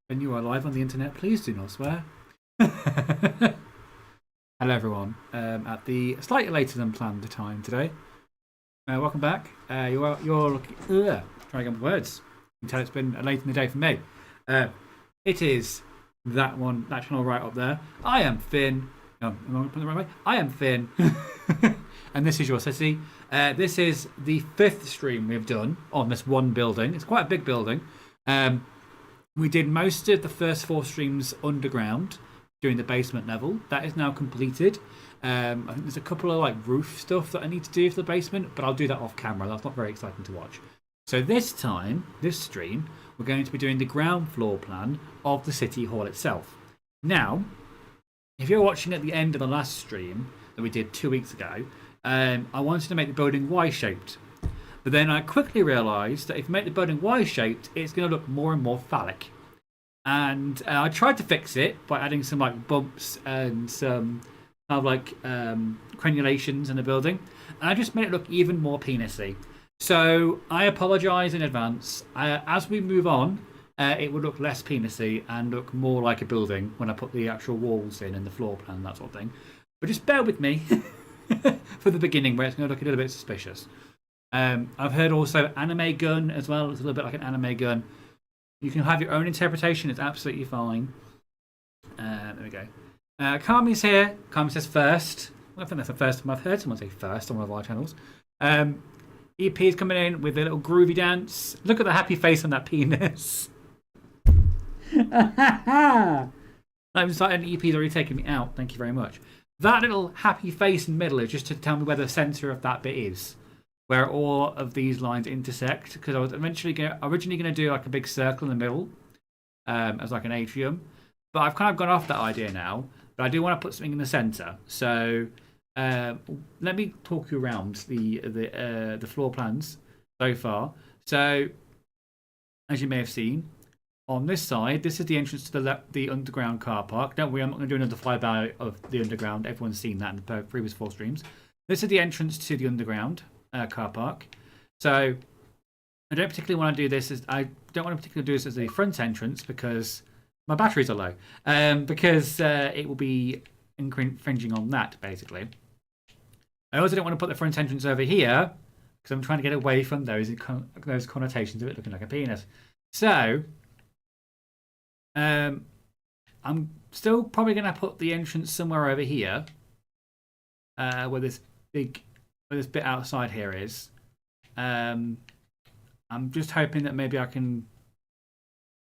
When you are live on the internet, please do not swear. Hello, everyone. At the slightly later than planned time today. Welcome back. You're looking. Trying to get my words. You can tell it's been late in the day for me. It is that one, that channel right up there. I am Finn. No, am I putting it the right way? I am Finn. And this is Yorcity. This is the 5th stream we've done on this one building. It's quite a big building. We did most of the first 4 streams underground during the basement level. That is now completed. I think there's a couple of like roof stuff that I need to do for the basement, but I'll do that off camera. That's not very exciting to watch. So this time, this stream, we're going to be doing the ground floor plan of the city hall itself. Now, if you're watching at the end of the last stream that we did 2 weeks ago, I wanted to make the building Y-shaped. But then I quickly realised that if you make the building Y-shaped, it's going to look more and more phallic. And I tried to fix it by adding some like bumps and some kind of like crenulations in the building. And I just made it look even more penisy. So I apologise in advance. As we move on, it will look less penisy and look more like a building when I put the actual walls in and the floor plan and that sort of thing. But just bear with me for the beginning where it's going to look a little bit suspicious. I've heard also anime gun as well. It's a little bit like an anime gun. You can have your own interpretation. It's absolutely fine. There we go. Kami's here. Kami says first. I think that's the first time I've heard someone say first on one of our channels. EP is coming in with a little groovy dance. Look at the happy face on that penis. I'm excited. EP's already taken me out. Thank you very much. That little happy face in the middle is just to tell me where the centre of that bit is, where all of these lines intersect. Because I was originally going to do like a big circle in the middle as like an atrium. But I've kind of gone off that idea now. But I do want to put something in the centre. So let me talk you around the floor plans so far. So as you may have seen, on this side, this is the entrance to the underground car park. Don't worry, I'm not going to do another flyby of the underground. Everyone's seen that in the previous 4 streams. This is the entrance to the underground car park. So I don't particularly want to do this as I don't want to particularly do this as the front entrance because my batteries are low. Because it will be infringing on that basically. I also don't want to put the front entrance over here because I'm trying to get away from those connotations of it looking like a penis. So I'm still probably going to put the entrance somewhere over here, where this bit outside here is. I'm just hoping that maybe I can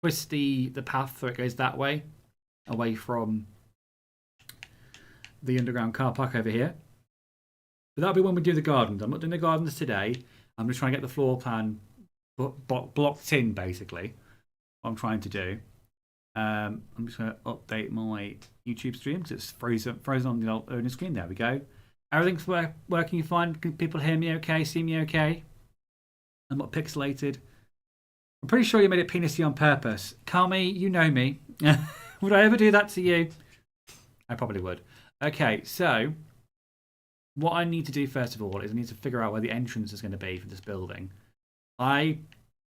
twist the path so it goes that way, away from the underground car park over here. But that'll be when we do the gardens. I'm not doing the gardens today. I'm just trying to get the floor plan blocked in, basically. What I'm trying to do. I'm just going to update my YouTube stream because it's frozen on the old owner screen. There we go. Everything's working fine. Can people hear me okay? See me okay? I'm not pixelated. I'm pretty sure you made it penisy on purpose. Kami, you know me. Would I ever do that to you? I probably would. Okay, so what I need to do first of all is I need to figure out where the entrance is going to be for this building. I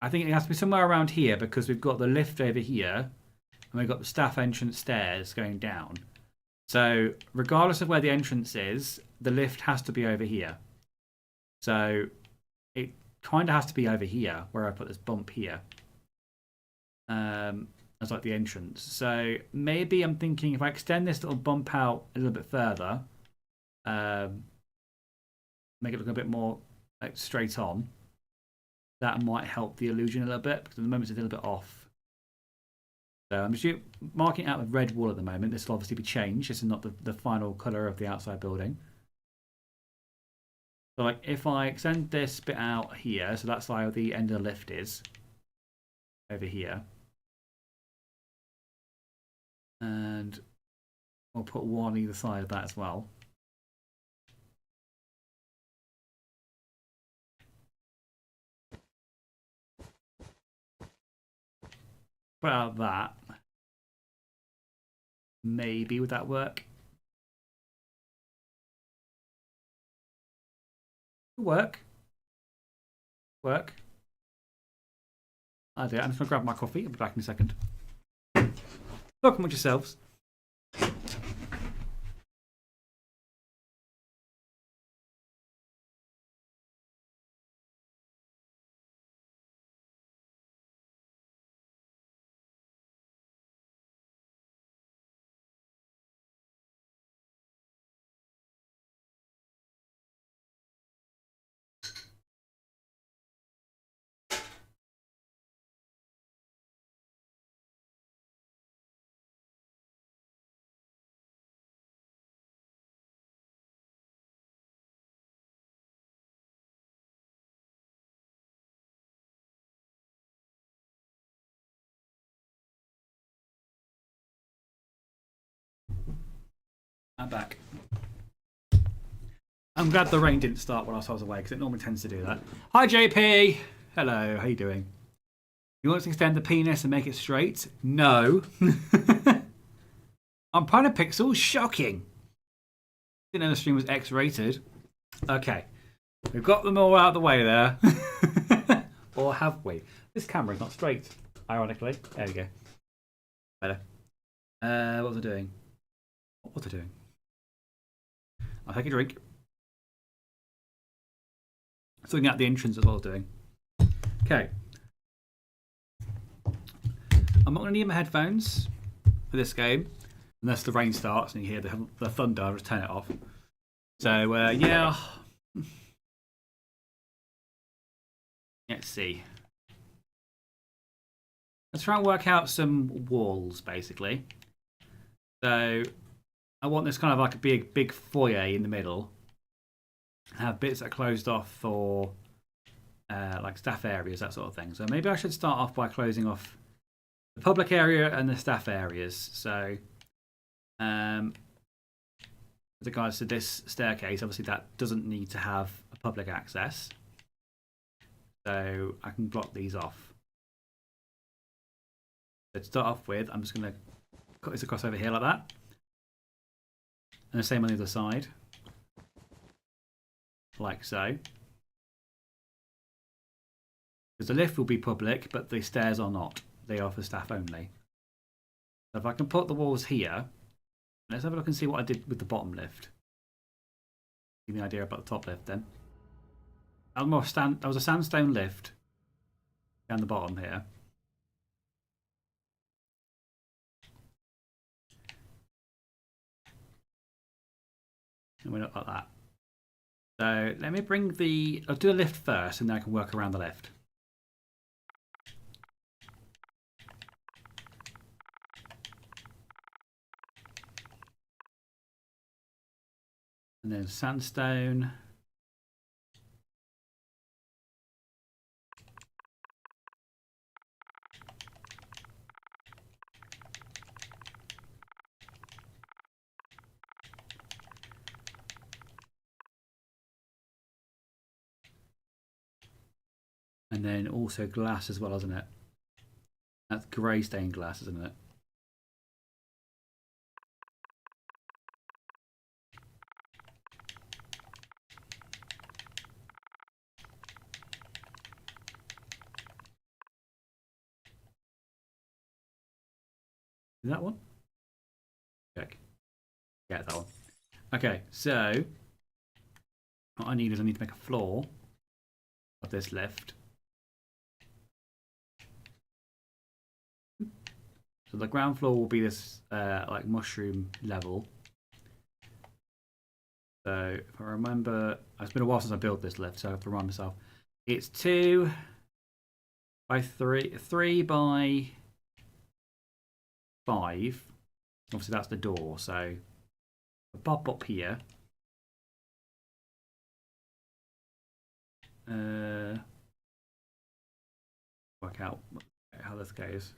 think it has to be somewhere around here because we've got the lift over here and we've got the staff entrance stairs going down. So regardless of where the entrance is, the lift has to be over here. So it kind of has to be over here where I put this bump here as like the entrance. So maybe I'm thinking if I extend this little bump out a little bit further, make it look a bit more like straight on, that might help the illusion a little bit because at the moment it's a little bit off. So I'm just marking out with red wool at the moment. This will obviously be changed. This is not the final colour of the outside building. So like if I extend this bit out here, so that's why the end of the lift is over here. And I'll put one on either side of that as well. Put out that. Maybe would that work? Work. I'll do it. I'm just going to grab my coffee. I'll be back in a second. Welcome with yourselves. I'm back. I'm glad the rain didn't start while I was away because it normally tends to do that. Hi JP! Hello, how you doing? You want to extend the penis and make it straight? No. I'm proud of pixels? Shocking. Didn't know the stream was X-rated. Okay. We've got them all out of the way there. Or have we? This camera's not straight, ironically. There we go. Better. What was I doing? What was I doing? I'll take a drink. Sorting out the entrance is what I was doing. Okay. I'm not going to need my headphones for this game. Unless the rain starts and you hear the thunder, I'll just turn it off. So, yeah. Let's see. Let's try and work out some walls, basically. So, I want this kind of like a big foyer in the middle. Have bits that are closed off for like staff areas, that sort of thing. So maybe I should start off by closing off the public area and the staff areas. So, with regards to this staircase, obviously that doesn't need to have a public access. So I can block these off. So to start off with, I'm just going to cut this across over here like that. And the same on the other side. Like so. Because the lift will be public, but the stairs are not. They are for staff only. So if I can put the walls here, let's have a look and see what I did with the bottom lift. Give me an idea about the top lift then. That was a sandstone lift down the bottom here. And we're not like that. So let me bring I'll do the lift first and then I can work around the lift. And then sandstone. And then also glass as well, isn't it? That's grey stained glass, isn't it? Is that one? Check. Yeah, that one. Okay, so what I need is I need to make a floor of this lift. So the ground floor will be this like mushroom level. So if I remember, it's been a while since I built this lift, so I have to remind myself. It's 2 by 3, 3 by 5. Obviously that's the door, so I'll pop up here. Work out how this goes.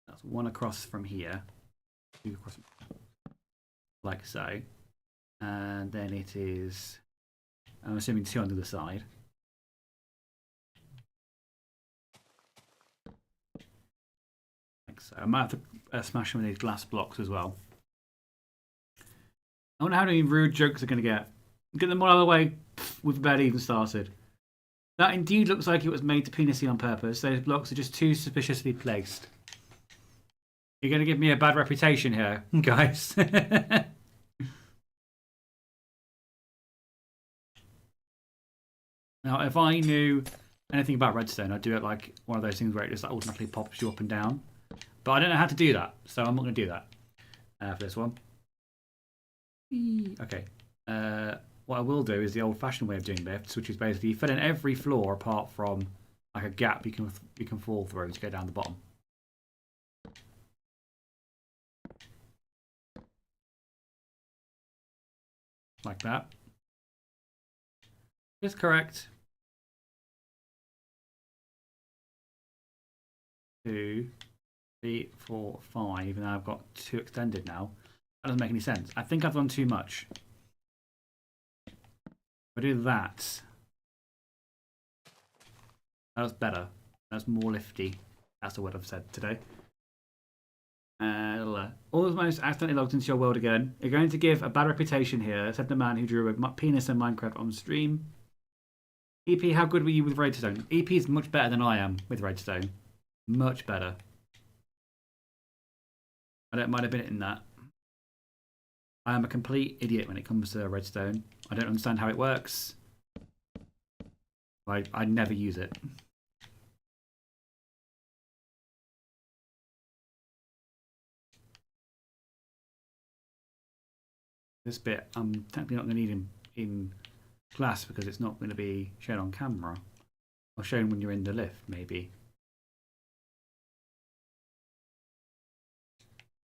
That's one across from here, 2 across, like so, and then it is, I'm assuming 2 on the other side. Like so. I might have to smash some of these glass blocks as well. I wonder how many rude jokes are going to get. Get them all out of the way with the bed even started. That indeed looks like it was made to penisy on purpose. Those blocks are just too suspiciously placed. You're going to give me a bad reputation here, guys. Now, if I knew anything about redstone, I'd do it like one of those things where it just automatically pops you up and down. But I don't know how to do that, so I'm not going to do that for this one. Okay. What I will do is the old-fashioned way of doing lifts, which is basically you fill in every floor apart from like a gap you can fall through to go down the bottom. Like that. Is correct. 2, 3, 4, 5, and I've got 2 extended now. That doesn't make any sense. I think I've done too much. If I do that, that's better. That's more lifty. That's the word I've said today. Almost accidentally logged into your world again. You're going to give a bad reputation here, said the man who drew a penis in Minecraft on stream. EP, how good were you with redstone? EP is much better than I am with redstone. Much better. I might have been in that. I am a complete idiot when it comes to redstone. I don't understand how it works. I never use it. This bit I'm technically not going to need in class because it's not going to be shown on camera. Or shown when you're in the lift, maybe.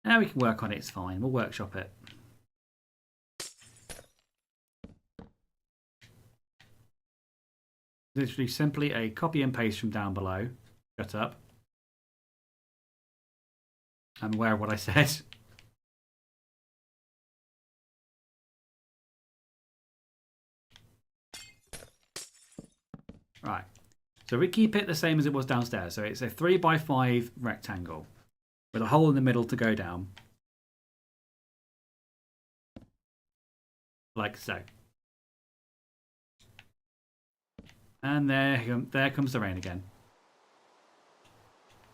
Now we can work on it, it's fine. We'll workshop it. Literally simply a copy and paste from down below. Shut up. I'm aware of what I said. Right. So we keep it the same as it was downstairs. So it's a 3x5 rectangle with a hole in the middle to go down. Like so. And there comes the rain again.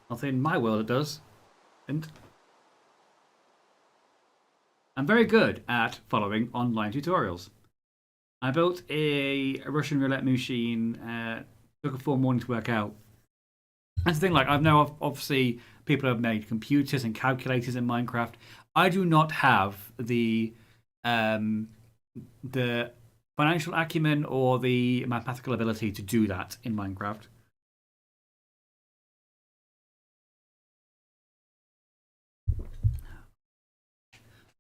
Not in my world it does. And I'm very good at following online tutorials. I built a Russian roulette machine. Took a full morning to work out. That's the thing. Like I know, obviously, people have made computers and calculators in Minecraft. I do not have the financial acumen or the mathematical ability to do that in Minecraft.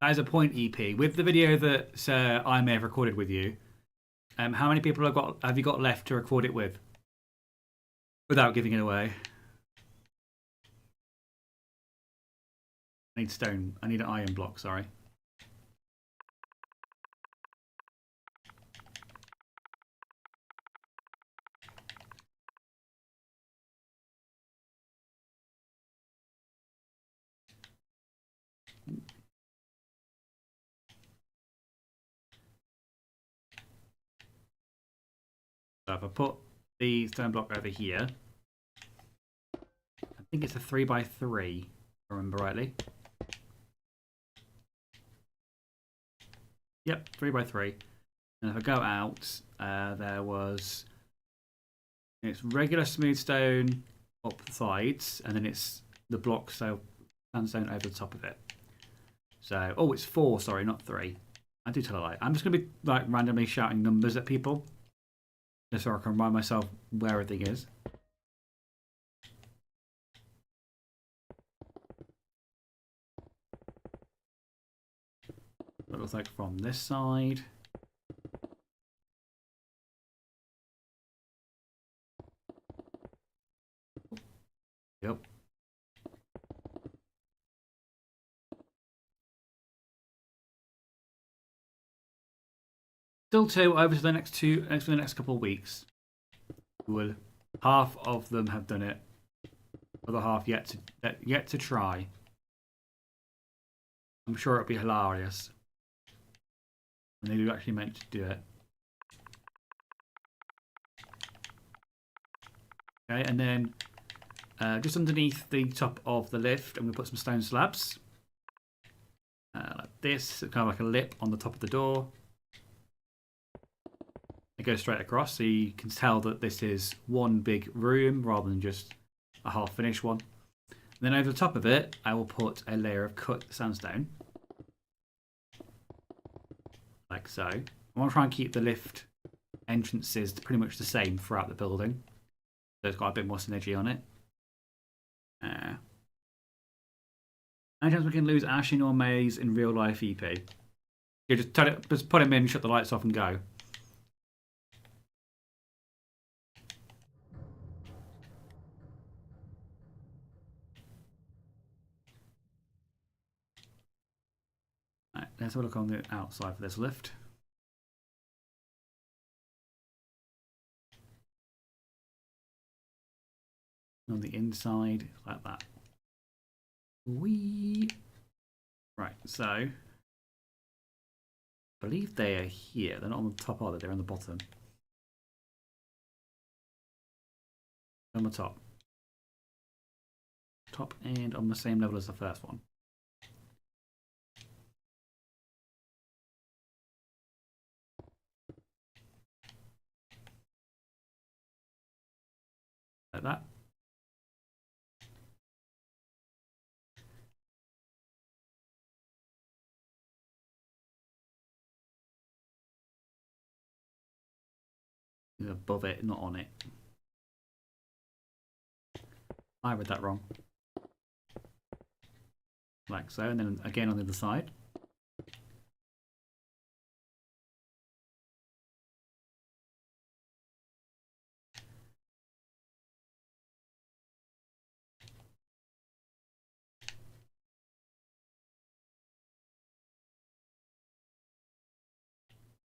That is a point, EP. With the video that I may have recorded with you, how many people have you got left to record it with? Without giving it away. I need stone. I need an iron block, sorry. So if I put the stone block over here, I think it's a 3x3, if I remember rightly. Yep, 3x3. And if I go out, there was it's regular smooth stone up the sides, and then it's the block, so sandstone over the top of it. So, oh, it's 4, sorry, not 3. I do tell a lie. I'm just going to be like randomly shouting numbers at people, just so I can remind myself where everything is. What it looks like from this side. Yep. Still 2 over to the next for the next couple of weeks. Will half of them have done it? Other half yet to try. I'm sure it'll be hilarious. And they do actually meant to do it. Okay, and then just underneath the top of the lift, I'm going to put some stone slabs. Like this, kind of like a lip on the top of the door. It goes straight across, so you can tell that this is one big room rather than just a half-finished one. And then over the top of it, I will put a layer of cut sandstone. Like so. I want to try and keep the lift entrances pretty much the same throughout the building. So it's got a bit more synergy on it. Anytime we can lose Ashin or Maze in real life EP. You just put him in, shut the lights off and go. Right, let's have a look on the outside for this lift. On the inside, like that. Wee. Right, so I believe they are here. They're not on the top, are they? They're on the bottom. On the top. Top and on the same level as the first one. Like that. Above it, not on it. I read that wrong. Like so, and then again on the other side.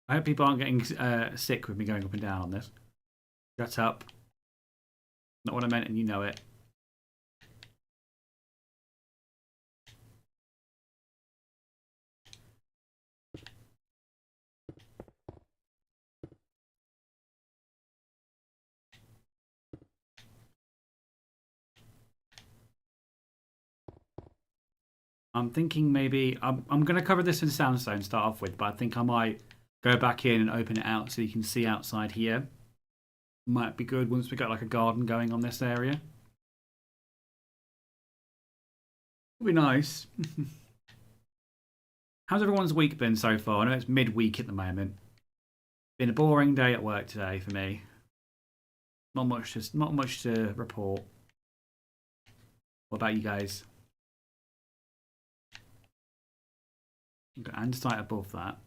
I hope people aren't getting sick with me going up and down on this. Shut up. Not what I meant, and you know it. I'm thinking maybe I'm going to cover this in sandstone start off with, but I think I might go back in and open it out so you can see outside here. Might be good once we got like a garden going on this area. It'll be nice. How's everyone's week been so far? I know it's midweek at the moment. Been a boring day at work today for me. Not much to report. What about you guys? Got andesite above that.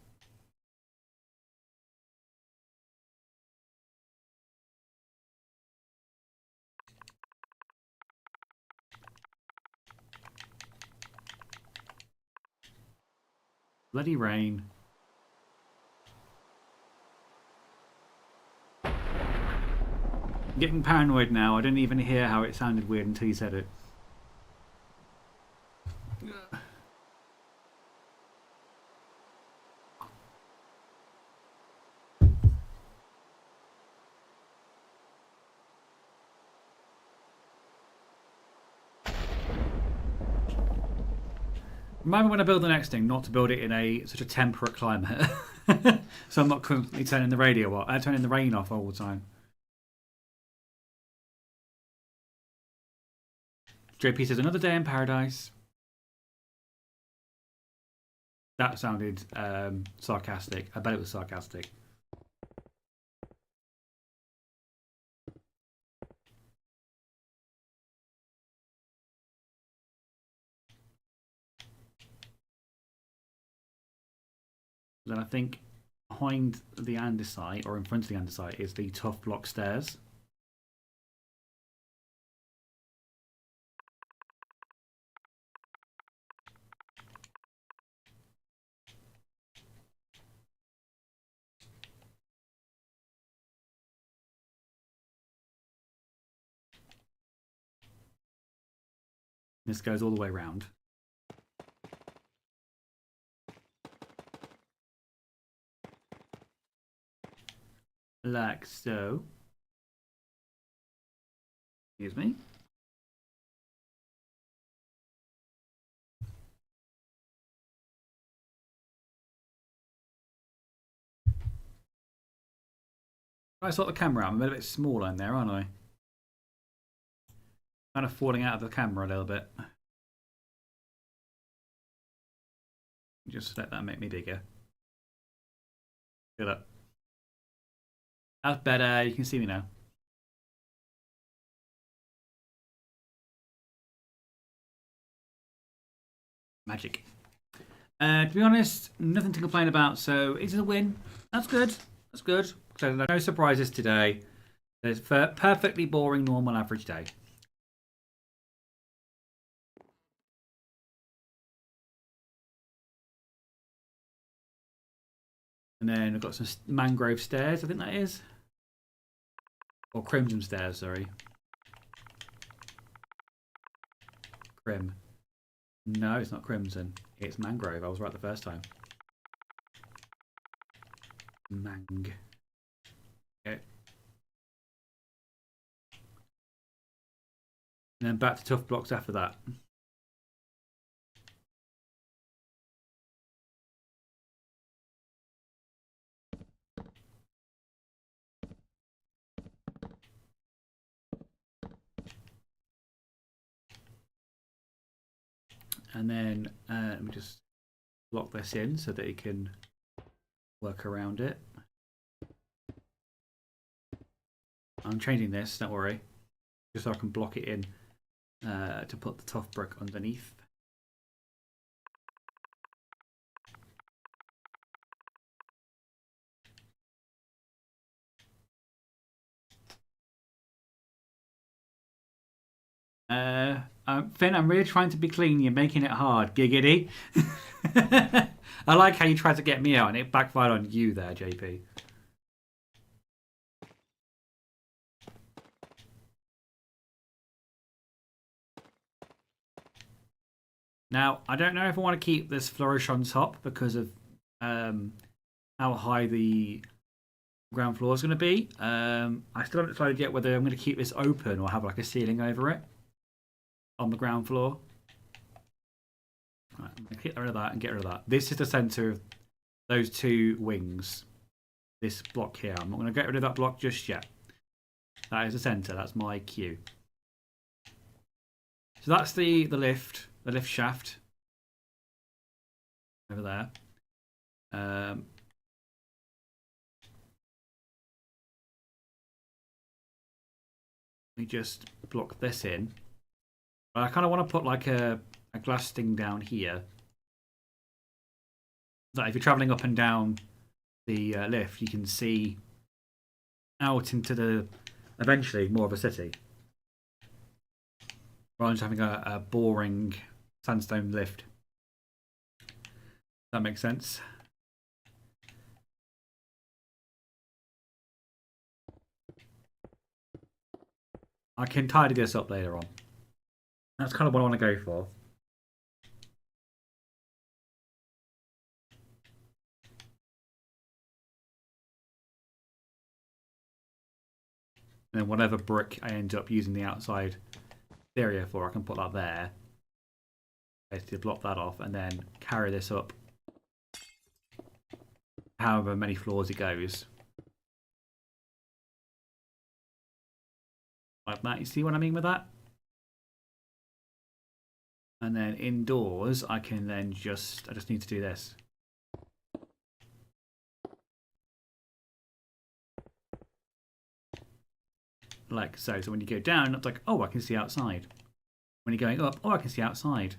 Bloody rain. I'm getting paranoid now. I didn't even hear how it sounded weird until you said it. Remember when I build the next thing, not to build it in such a temperate climate, so I'm not constantly turning the radio off. Turning the rain off all the time. JP says another day in paradise. That sounded sarcastic. I bet it was sarcastic. Then I think behind the andesite, or in front of the andesite, is the tough block stairs. This goes all the way around. Like so. Excuse me. I sort the camera out. I'm a bit smaller in there, aren't I? Kind of falling out of the camera a little bit. Just let that make me bigger. Good up. That's better. You can see me now. Magic. To be honest, nothing to complain about. So it's a win. That's good. That's good. So no surprises today. It's a perfectly boring, normal, average day. And then we've got some mangrove stairs, I think that is. Or crimson stairs, sorry. Crim. No, it's not crimson. It's mangrove. I was right the first time. Mang. Okay. And then back to tough blocks after that. And then let me just lock this in so that it can work around it. I'm changing this, don't worry. Just so I can block it in to put the tough brick underneath. Finn, I'm really trying to be clean. You're making it hard. Giggity. I like how you tried to get me out and it backfired on you there, JP. Now, I don't know if I want to keep this flourish on top because of how high the ground floor is going to be. I still haven't decided yet whether I'm going to keep this open or have like a ceiling over it on the ground floor. Right, I'm going to get rid of that and get rid of that. This is the center of those two wings. This block here. I'm not going to get rid of that block just yet. That is the center. That's my cue. So that's the lift shaft over there. Let me just block this in. But I kind of want to put like a glass thing down here. So if you're traveling up and down the lift, you can see out into the eventually more of a city. Rather than just having a boring sandstone lift. That makes sense. I can tidy this up later on. That's kind of what I want to go for. And then whatever brick I end up using the outside area for, I can put that there. Basically block that off and then carry this up however many floors it goes. Like that, you see what I mean with that? And then indoors, I can then I just need to do this. Like so. So when you go down, it's like, oh, I can see outside. When you're going up, oh, I can see outside.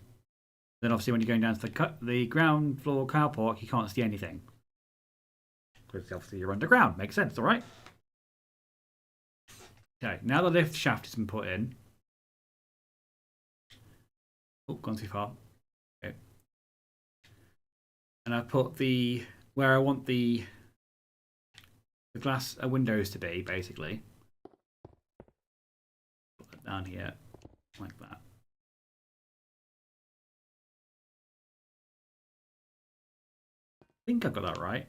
Then obviously when you're going down to the ground floor car park, you can't see anything. Because obviously you're underground. Makes sense, all right? Okay, now the lift shaft has been put in. Oh, gone too far. Okay. And I've put where I want the glass windows to be, basically. Put that down here, like that. I think I've got that right.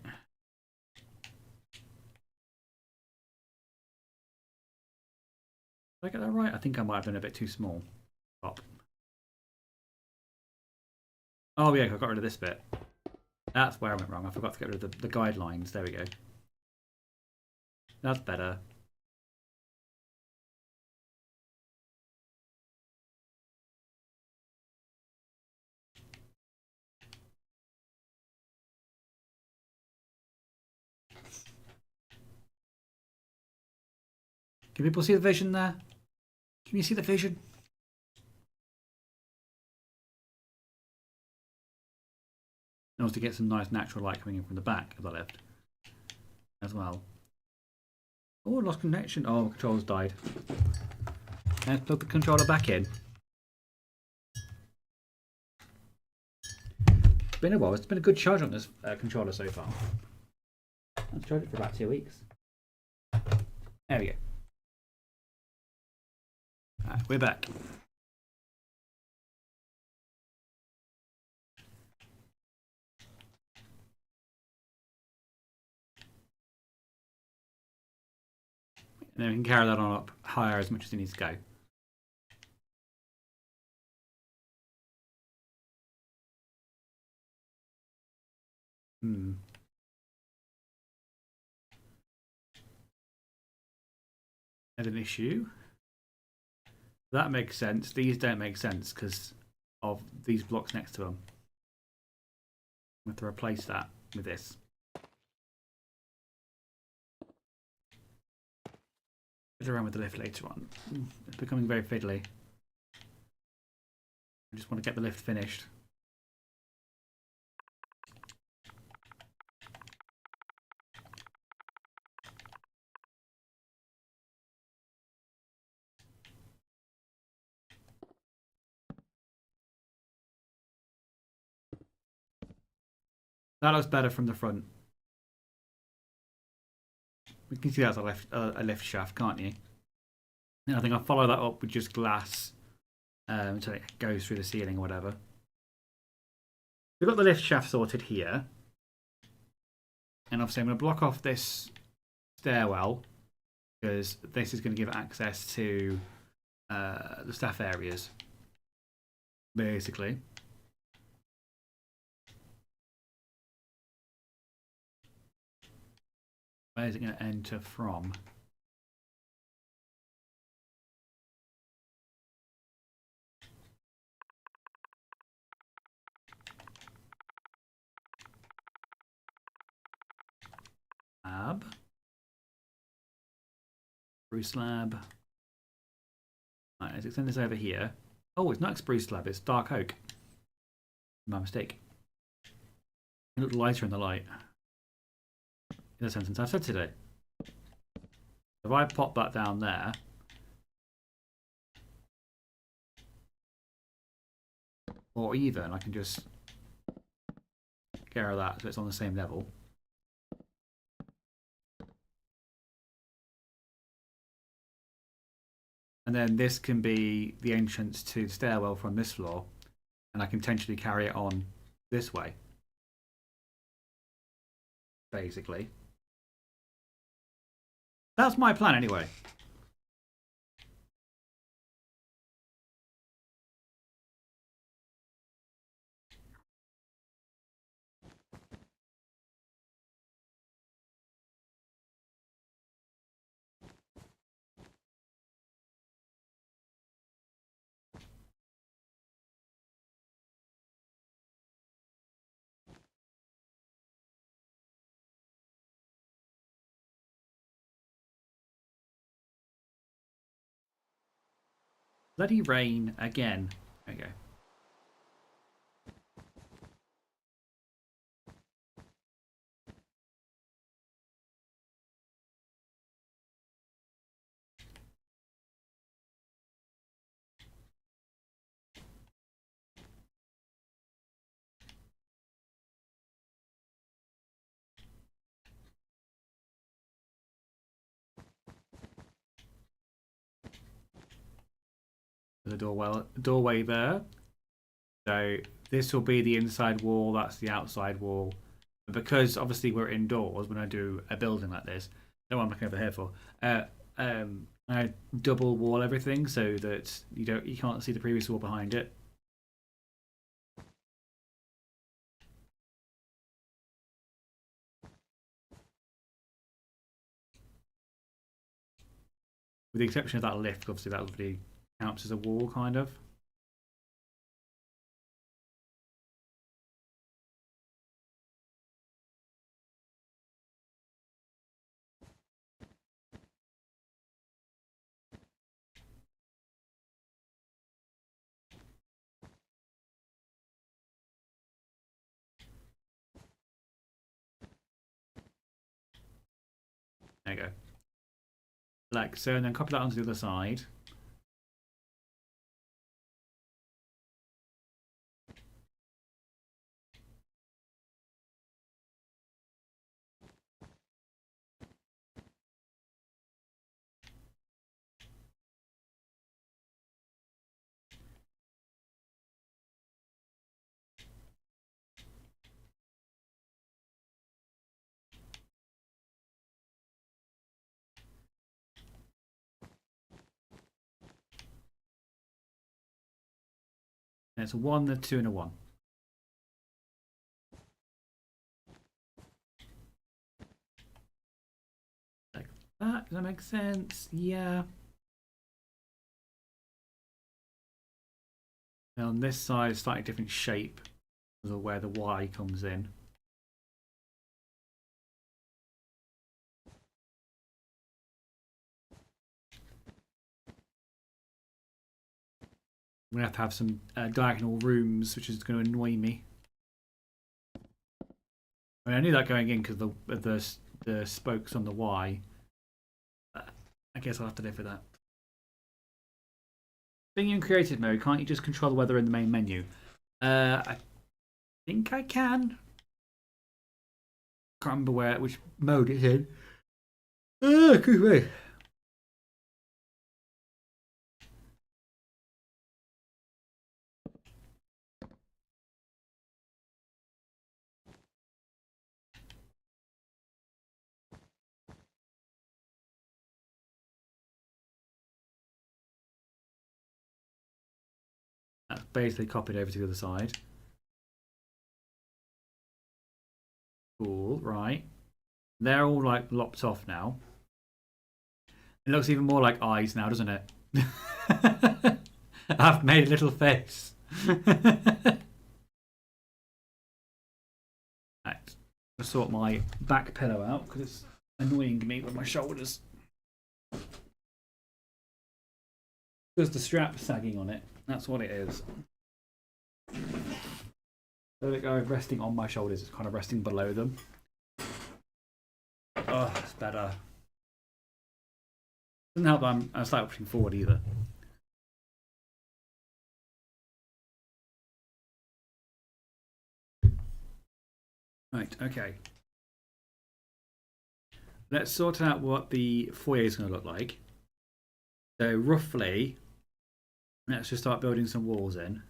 Did I get that right? I think I might have been a bit too small. Top. Oh yeah, I got rid of this bit. That's where I went wrong. I forgot to get rid of the guidelines. There we go. That's better. Can people see the vision there? Can you see the vision? And also to get some nice natural light coming in from the back of the lift as well. Oh, lost connection. Oh, the controller's died. Let's plug the controller back in. It's been a while. It's been a good charge on this controller so far. I've charged it for about 2 weeks. There we go. Right, we're back. And then we can carry that on up higher as much as it needs to go. There's an issue. That makes sense. These don't make sense because of these blocks next to them. I'm going to replace that with this. Fiddle around with the lift later on. It's becoming very fiddly. I just want to get the lift finished. That looks better from the front. We can see that's a lift shaft, can't you? And I think I'll follow that up with just glass until it goes through the ceiling or whatever. We've got the lift shaft sorted here. And obviously I'm going to block off this stairwell because this is going to give access to the staff areas, basically. Where is it going to enter from? Slab. Spruce slab. Right, let's extend this over here. Oh, it's not spruce slab, it's dark oak. My mistake. It looked lighter in the light. In the sentence I've said today. If I pop that down there, or even I can just get rid of that so it's on the same level. And then this can be the entrance to the stairwell from this floor, and I can potentially carry it on this way. Basically. That's my plan anyway. Bloody rain again. There we go. There's a doorway there. So this will be the inside wall, that's the outside wall. But because obviously we're indoors when I do a building like this, no, I'm looking over here for. I double wall everything so that you can't see the previous wall behind it. With the exception of that lift, obviously that really counts as a wall, kind of. There you go. Like so, and then copy that onto the other side. And it's a 1, a 2, and a 1. Like that. Does that make sense? Yeah. And on this side, it's slightly different shape because of where the Y comes in. I'm going to have some diagonal rooms, which is going to annoy me. I mean, I knew that going in because the spokes on the Y. I guess I'll have to live with that. Being in creative mode, can't you just control the weather in the main menu? I think I can. Can't remember which mode it's in. Excuse me. That's basically copied over to the other side. Cool, right. They're all like lopped off now. It looks even more like eyes now, doesn't it? I've made a little face. Right. I'll sort my back pillow out because it's annoying me with my shoulders. There's the strap sagging on it. That's what it is. There we go, resting on my shoulders. It's kind of resting below them. Oh, it's better. Doesn't help that I'm slightly pushing forward either. Right, okay. Let's sort out what the foyer is going to look like. So roughly, let's just start building some walls in.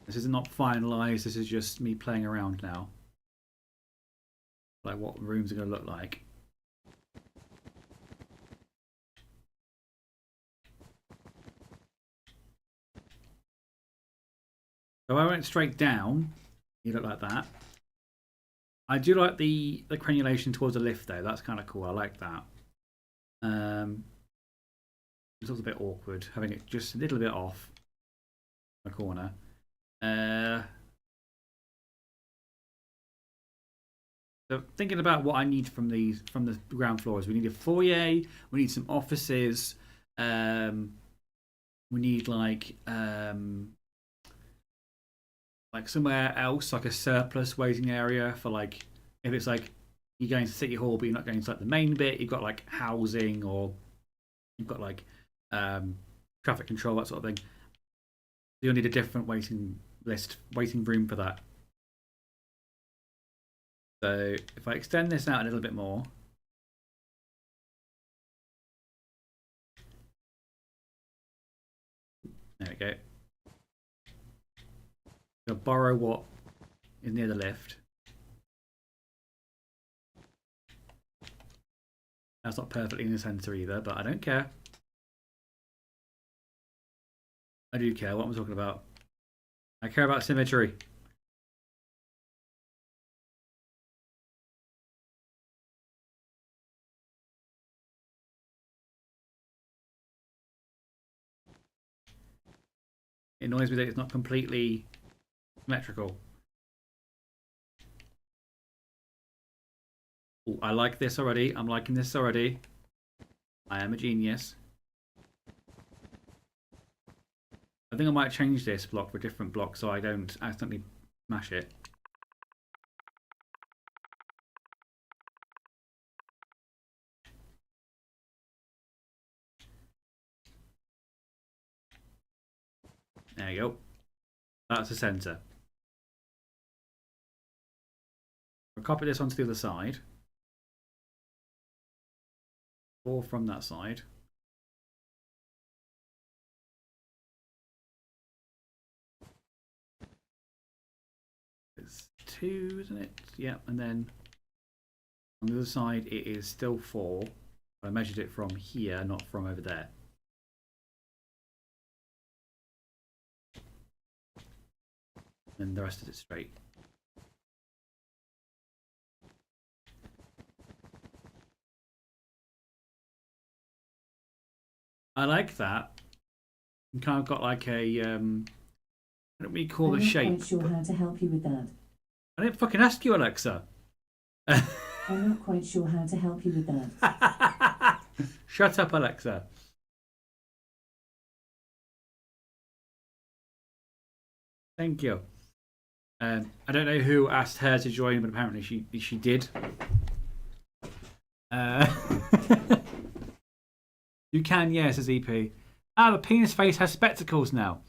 This is not finalised, this is just me playing around now. Like what rooms are going to look like. So I went straight down, you look like that. I do like the crenulation towards the lift though, that's kind of cool, I like that. It's also a bit awkward having it just a little bit off the corner. So thinking about what I need from the ground floors, we need a foyer, we need some offices, we need like somewhere else, like a surplus waiting area for like if it's like you're going to City Hall but you're not going to like the main bit, you've got like housing or you've got like traffic control, that sort of thing. You'll need a different waiting room for that. So if I extend this out a little bit more, there we go. I'll borrow what is near the lift. That's not perfectly in the center either, but I don't care. I do care. What am I talking about? I care about symmetry. It annoys me that it's not completely symmetrical. Ooh, I like this already. I'm liking this already. I am a genius. I think I might change this block for a different block so I don't accidentally smash it. There you go. That's the centre. I'll copy this onto the other side. Or from that side. It's 2, isn't it? Yeah, and then on the other side it is still 4. I measured it from here, not from over there. And the rest of it straight. I like that. You kind of got like a what do we call the shape? I'm not quite sure how to help you with that. I didn't fucking ask you, Alexa. I'm not quite sure how to help you with that. Shut up, Alexa. Thank you. I don't know who asked her to join, but apparently she did. You can, yes, says EP. Ah, the penis face has spectacles now.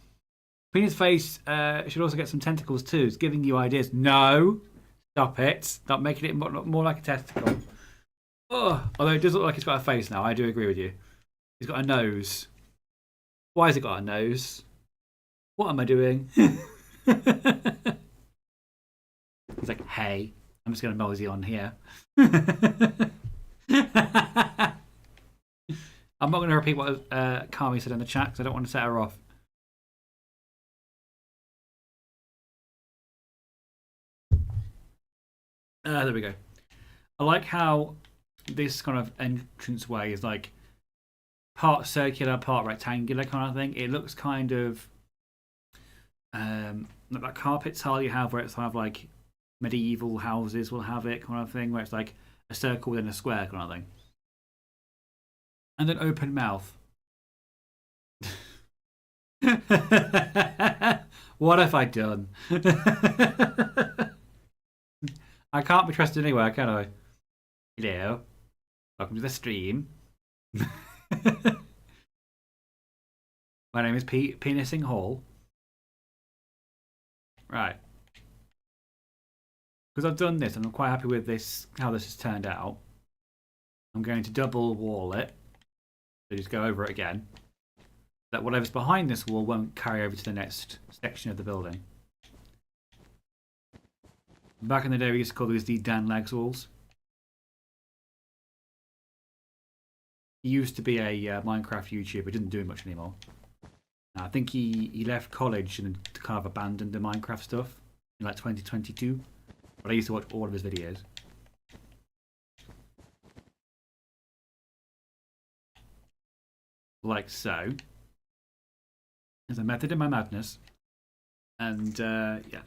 Penis face should also get some tentacles too. It's giving you ideas. No, stop it. Stop making it more like a testicle. Oh, although it does look like it's got a face now. I do agree with you. He's got a nose. Why has it got a nose? What am I doing? He's like, hey, I'm just going to mosey on here. I'm not going to repeat what Kami said in the chat because I don't want to set her off. There we go. I like how this kind of entrance way is like part circular, part rectangular kind of thing. It looks kind of like that carpet tile you have where it's kind of like medieval houses will have it kind of thing, where it's like a circle within a square kind of thing. And an open mouth. What have I done? I can't be trusted anywhere, can I? Hello. Welcome to the stream. My name is Penising Hall. Right. Because I've done this and I'm quite happy with this, how this has turned out. I'm going to double wall it. So just go over it again. That whatever's behind this wall won't carry over to the next section of the building. Back in the day, we used to call these the Dan Legs walls. He used to be a Minecraft YouTuber, didn't do much anymore. I think he left college and kind of abandoned the Minecraft stuff in like 2022. But I used to watch all of his videos. Like so. There's a method in my madness. And yeah.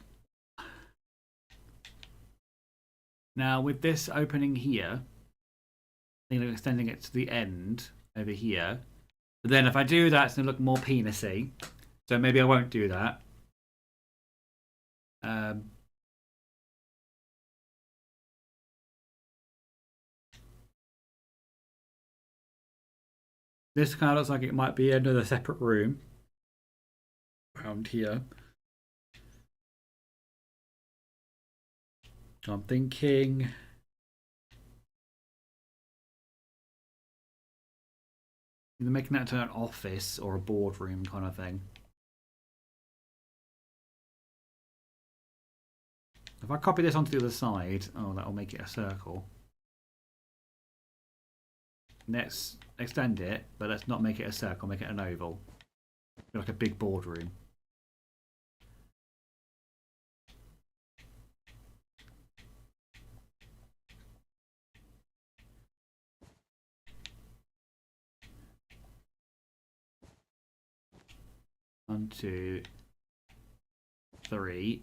Now with this opening here, I think I'm extending it to the end over here. But then if I do that, it's going to look more penisy. So maybe I won't do that. This kind of looks like it might be another separate room around here. I'm thinking either making that into an office or a boardroom kind of thing. If I copy this onto the other side, oh, that'll make it a circle. Let's extend it, but let's not make it a circle, make it an oval. Like a big boardroom. One, two, 3.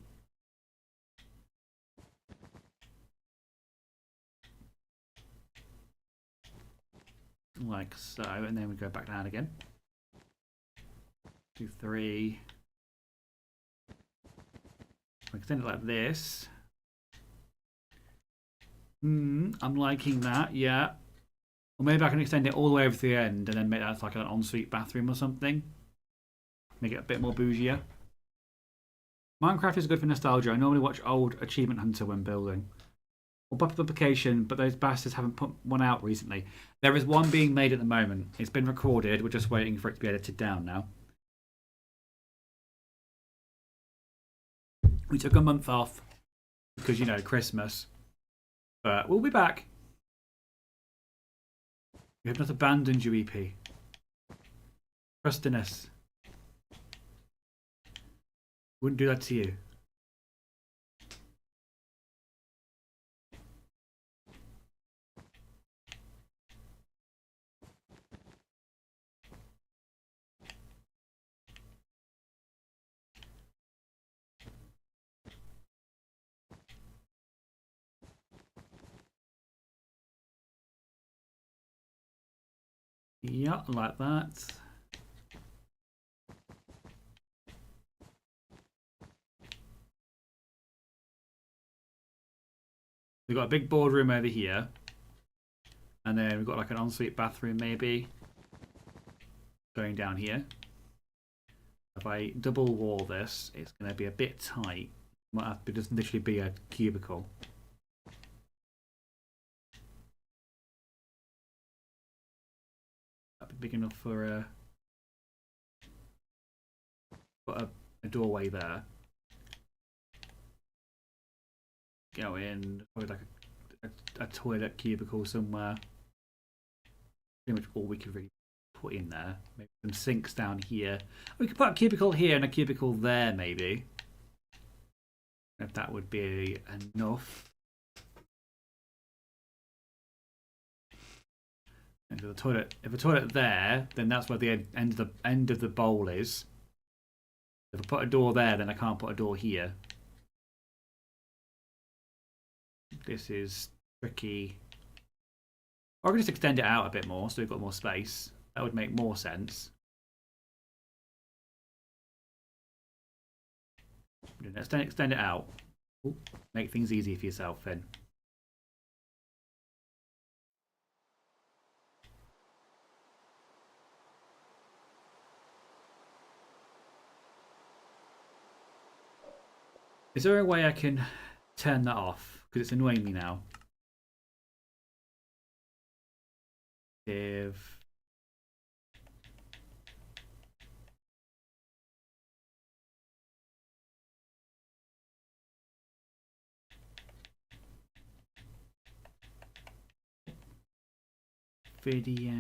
Like so, and then we go back down again. 2, 3. Extend it like this. I'm liking that, yeah. Or maybe I can extend it all the way over to the end and then make that like an ensuite bathroom or something. Make it a bit more bougier. Minecraft is good for nostalgia. I normally watch old Achievement Hunter when building. Or publication, but those bastards haven't put one out recently. There is one being made at the moment. It's been recorded. We're just waiting for it to be edited down now. We took a month off because, you know, Christmas. But we'll be back. We have not abandoned you, EP. Trust in us. Wouldn't do that to you. Yeah, like that. We've got a big boardroom over here. And then we've got like an ensuite bathroom maybe. Going down here. If I double wall this, it's going to be a bit tight. Might have to just literally be a cubicle. That'd be big enough for put a doorway there. Go in, probably like a toilet cubicle somewhere. Pretty much all we could really put in there. Maybe some sinks down here. We could put a cubicle here and a cubicle there, maybe. If that would be enough. And if a toilet there, then that's where the end of the bowl is. If I put a door there, then I can't put a door here. This is tricky. Or I can just extend it out a bit more so we've got more space. That would make more sense. Extend it out. Ooh, make things easy for yourself, Finn. Is there a way I can turn that off? Because it's annoying me now. If video,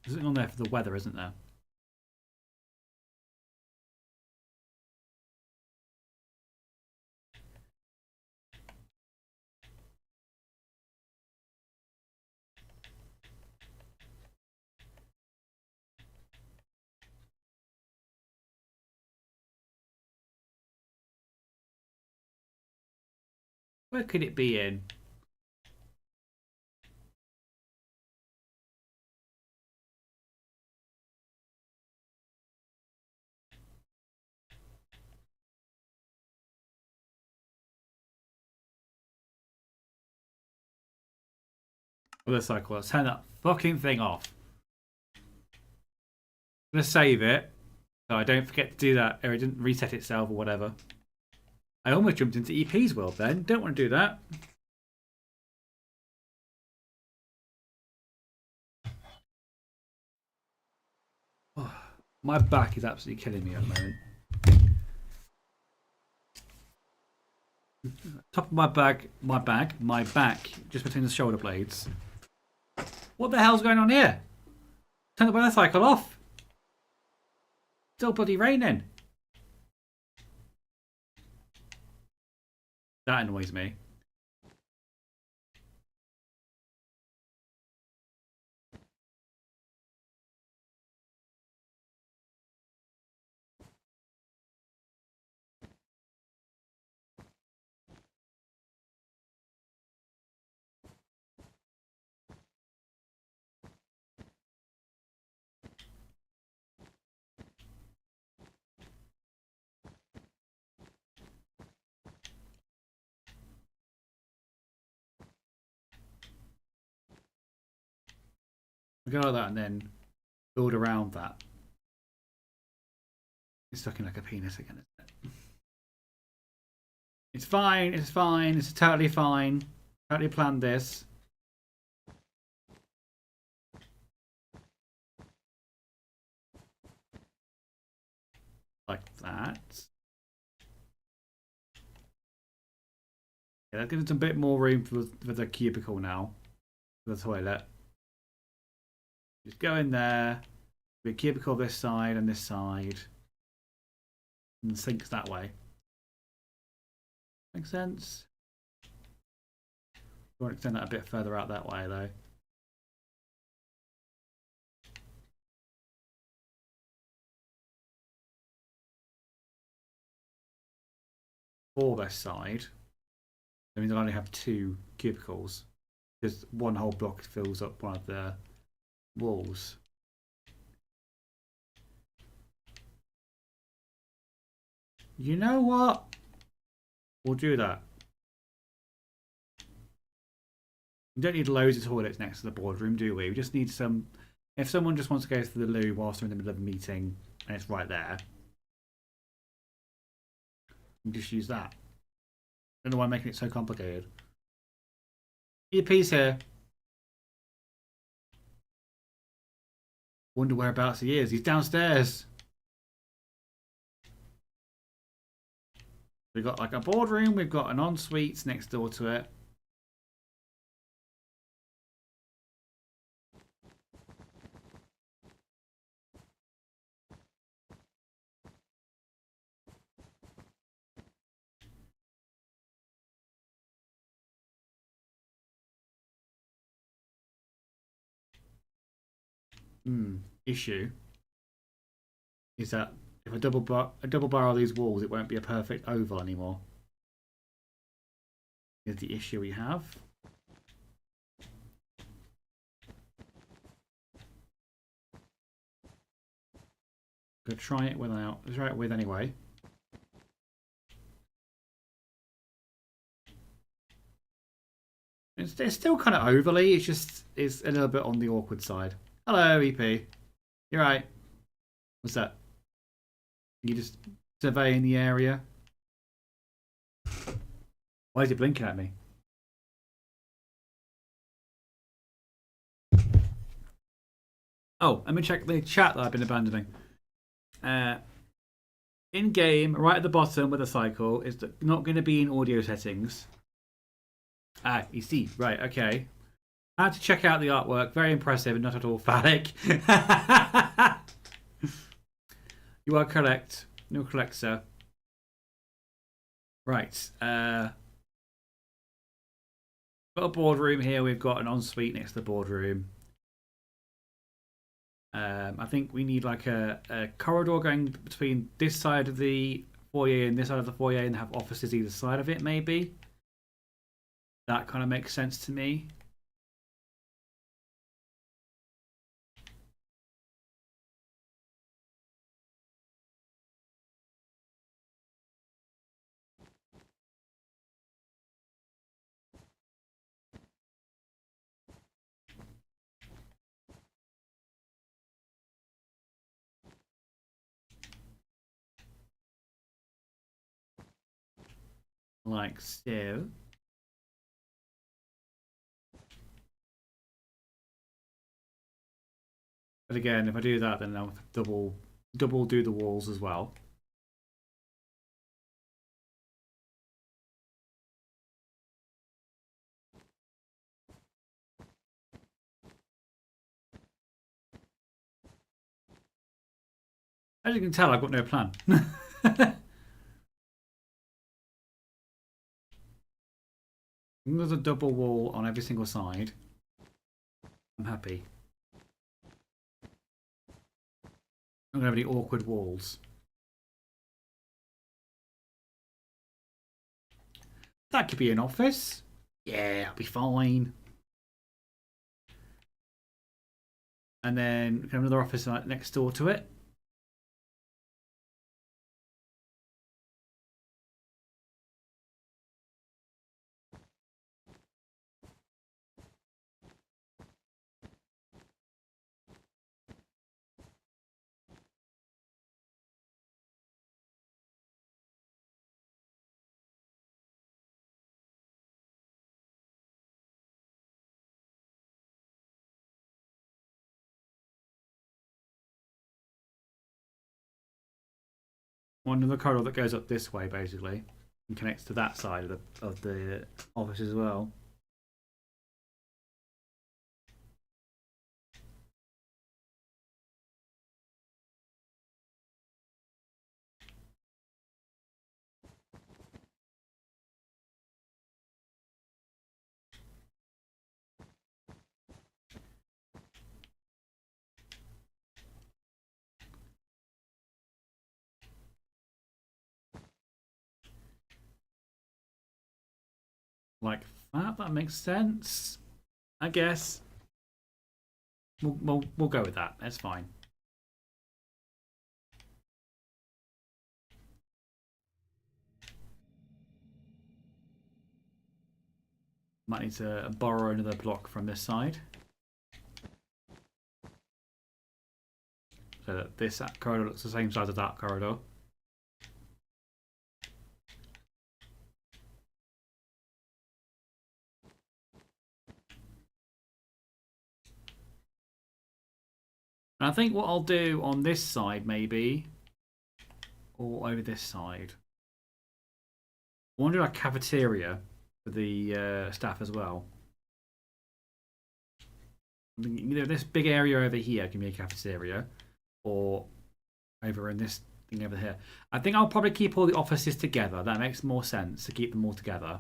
there's something on there for the weather, isn't there? Where could it be in? Other cycle. Let's turn that fucking thing off. I'm gonna save it so I don't forget to do that, or it didn't reset itself or whatever. I almost jumped into EP's world then. Don't want to do that. Oh, my back is absolutely killing me at the moment. Top of my back, just between the shoulder blades. What the hell's going on here? Turn the weather cycle off. Still bloody raining. That annoys me. We go like that and then build around that. It's looking like a penis again, isn't it? It's fine, it's fine, it's totally fine. Totally planned this. Like that. Yeah, that gives us a bit more room for the cubicle now. For the toilet. Just go in there. Be a cubicle this side and this side. And the sink's that way. Makes sense? We want to extend that a bit further out that way though. For this side, that means I'll only have 2 cubicles. Because one whole block fills up one of the walls. You know what? We'll do that. We don't need loads of toilets next to the boardroom, do we? We just need some... If someone just wants to go to the loo whilst they're in the middle of a meeting and it's right there, we just use that. I don't know why I'm making it so complicated. EP's here. Wonder whereabouts he is. He's downstairs. We've got like a boardroom. We've got an ensuite next door to it. Issue is that if I double barrel these walls, it won't be a perfect oval anymore. Is the issue we have. Could try it without. Let's try it with anyway. It's still kind of overly. It's a little bit on the awkward side. Hello, EP. You're right. What's that? You just surveying the area? Why is he blinking at me? Oh, let me check the chat that I've been abandoning. In game, right at the bottom with a cycle, is not going to be in audio settings. Ah, you see. Right, okay. I had to check out the artwork. Very impressive and not at all phallic. You are correct. You're correct, sir. Right. Got a boardroom here. We've got an ensuite next to the boardroom. I think we need like a corridor going between this side of the foyer and this side of the foyer and have offices either side of it, maybe. That kind of makes sense to me. Like so. But again, if I do that, then I'll double do the walls as well. As you can tell, I've got no plan. There's a double wall on every single side. I'm happy. I don't have any awkward walls. That could be an office. Yeah, I'll be fine. And then have another office next door to it. One of the corridor that goes up this way, basically, and connects to that side of the office as well. Like that. That makes sense. I guess. We'll go with that. That's fine. Might need to borrow another block from this side. So that this corridor looks the same size as that corridor. And I think what I'll do on this side, maybe, or over this side, I want to do a cafeteria for the staff as well. You know, this big area over here can be a cafeteria, or over in this thing over here. I think I'll probably keep all the offices together. That makes more sense to keep them all together,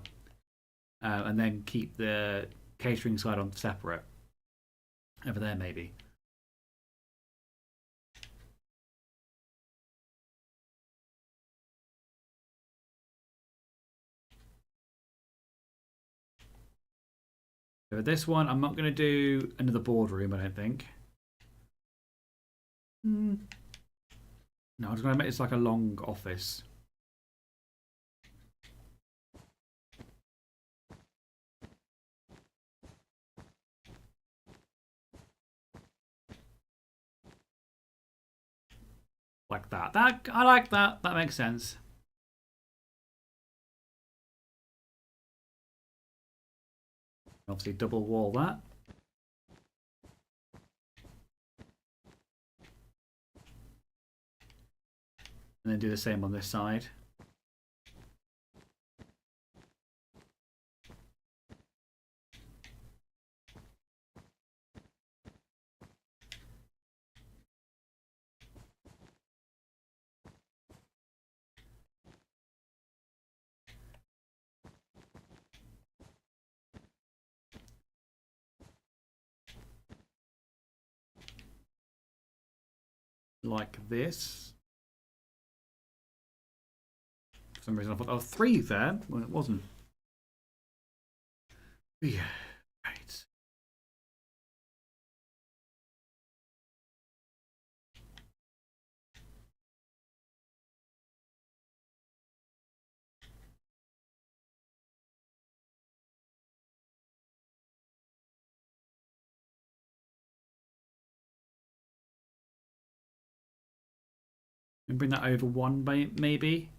and then keep the catering side on separate over there, maybe. For this one, I'm not going to do another boardroom, I don't think. No, I'm just going to make this like a long office. Like that. I like that. That makes sense. Obviously, double wall that. And then do the same on this side. Like this. For some reason I thought there was 3 there when it wasn't. Yeah, right. And bring that over 1 maybe.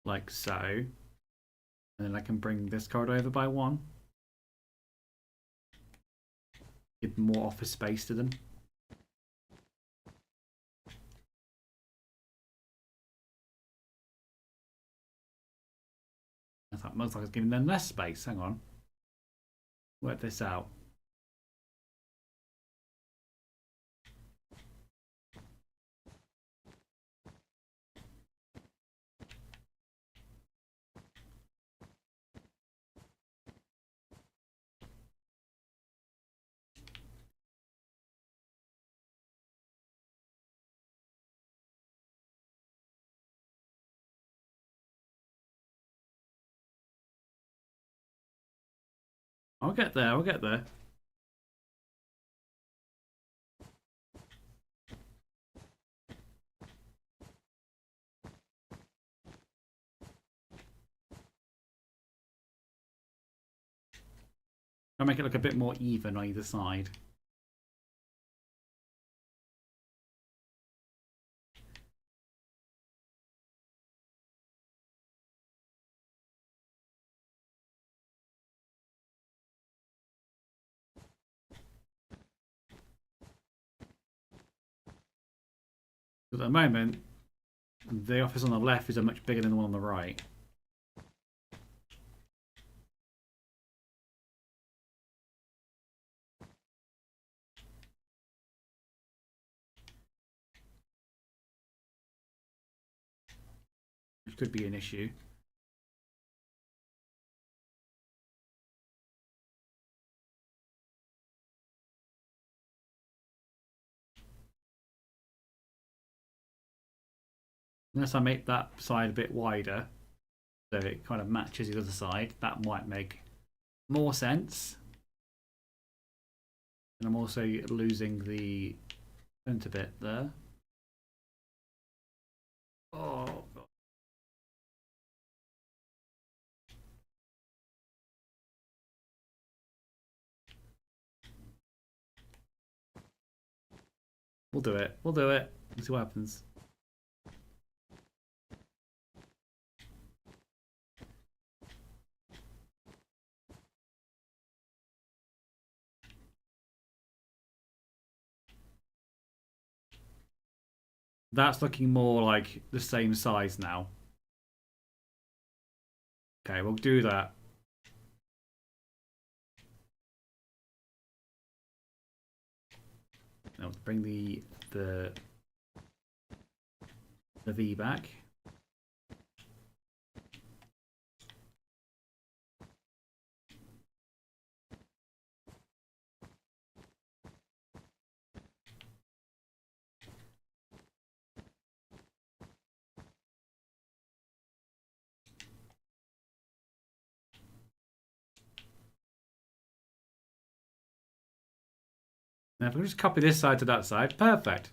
Like so. And then I can bring this card over by 1. Give more office space to them. I thought most like it's giving them less space. Hang on. Work this out. I'll get there. I'll get there. I'll make it look a bit more even on either side. But at the moment, the office on the left is much bigger than the one on the right. Which could be an issue. Unless I make that side a bit wider, so it kind of matches the other side, that might make more sense. And I'm also losing the center bit there. Oh, God. We'll do it. We'll do it. Let's see what happens. That's looking more like the same size now. Okay, we'll do that. Now bring the V back. Now if we just copy this side to that side, perfect.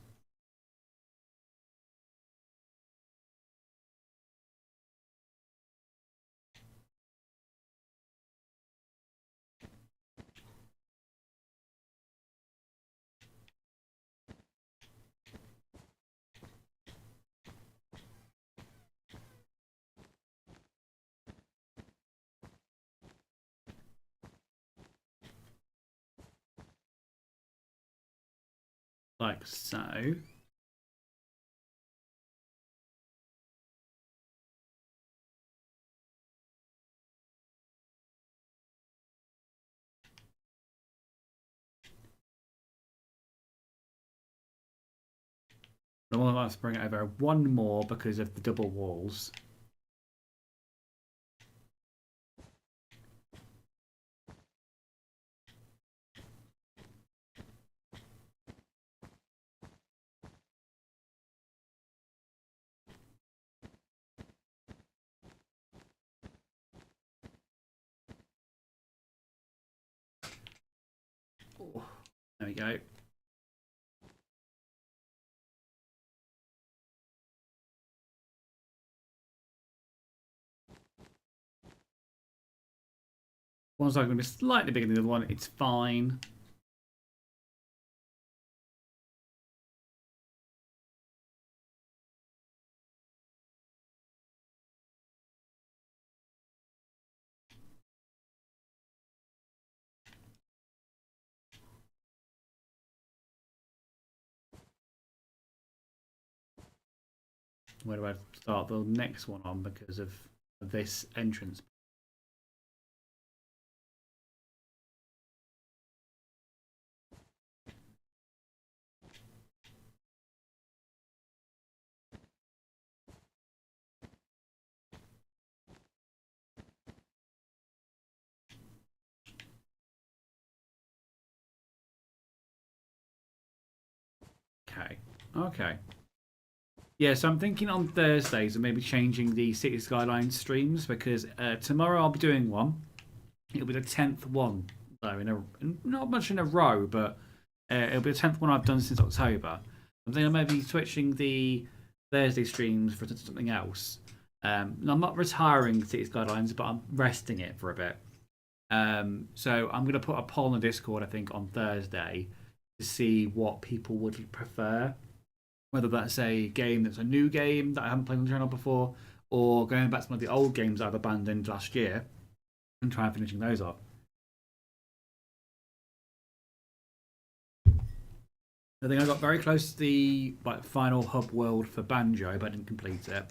Like so. I want to bring it over one more because of the double walls. Oh, there we go. One's like going to be slightly bigger than the other one. It's fine. Where do I start the next one on because of this entrance? Okay. Okay. Yeah, so I'm thinking on Thursdays of maybe changing the City Skylines streams because tomorrow I'll be doing one. It'll be the 10th one, though, not much in a row, but it'll be the 10th one I've done since October. I'm thinking of maybe switching the Thursday streams for something else. I'm not retiring City Skylines, but I'm resting it for a bit. So I'm going to put a poll on the Discord, I think, on Thursday to see what people would prefer. Whether that's a game that's a new game that I haven't played on the channel before, or going back to one of the old games I've abandoned last year and try and finishing those up. I think I got very close to the final hub world for Banjo, but I didn't complete it.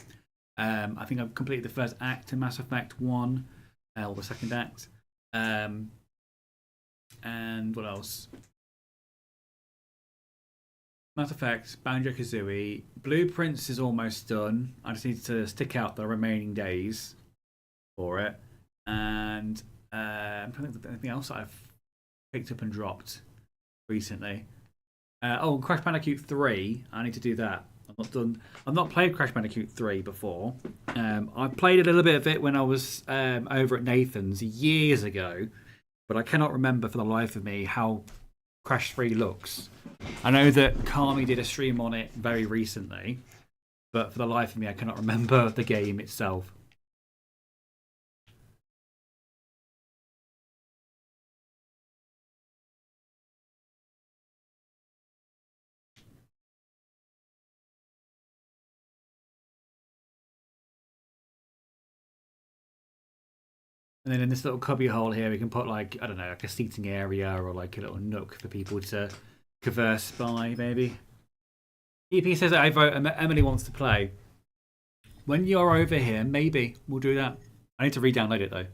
I think I've completed the first act in Mass Effect 1, or the second act. And what else? Mass Effect, Banjo Kazooie. Blueprints is almost done. I just need to stick out the remaining days for it. And I'm trying to think of anything else I've picked up and dropped recently. Crash Bandicoot 3. I need to do that. I've not played Crash Bandicoot 3 before. I played a little bit of it when I was over at Nathan's years ago, but I cannot remember for the life of me how Crash 3 looks. I know that Kami did a stream on it very recently, but for the life of me, I cannot remember the game itself. And then in this little cubby hole here, we can put like, I don't know, like a seating area or like a little nook for people to converse by, maybe. EP says that I vote Emily wants to play. When you're over here, maybe we'll do that. I need to re-download it though.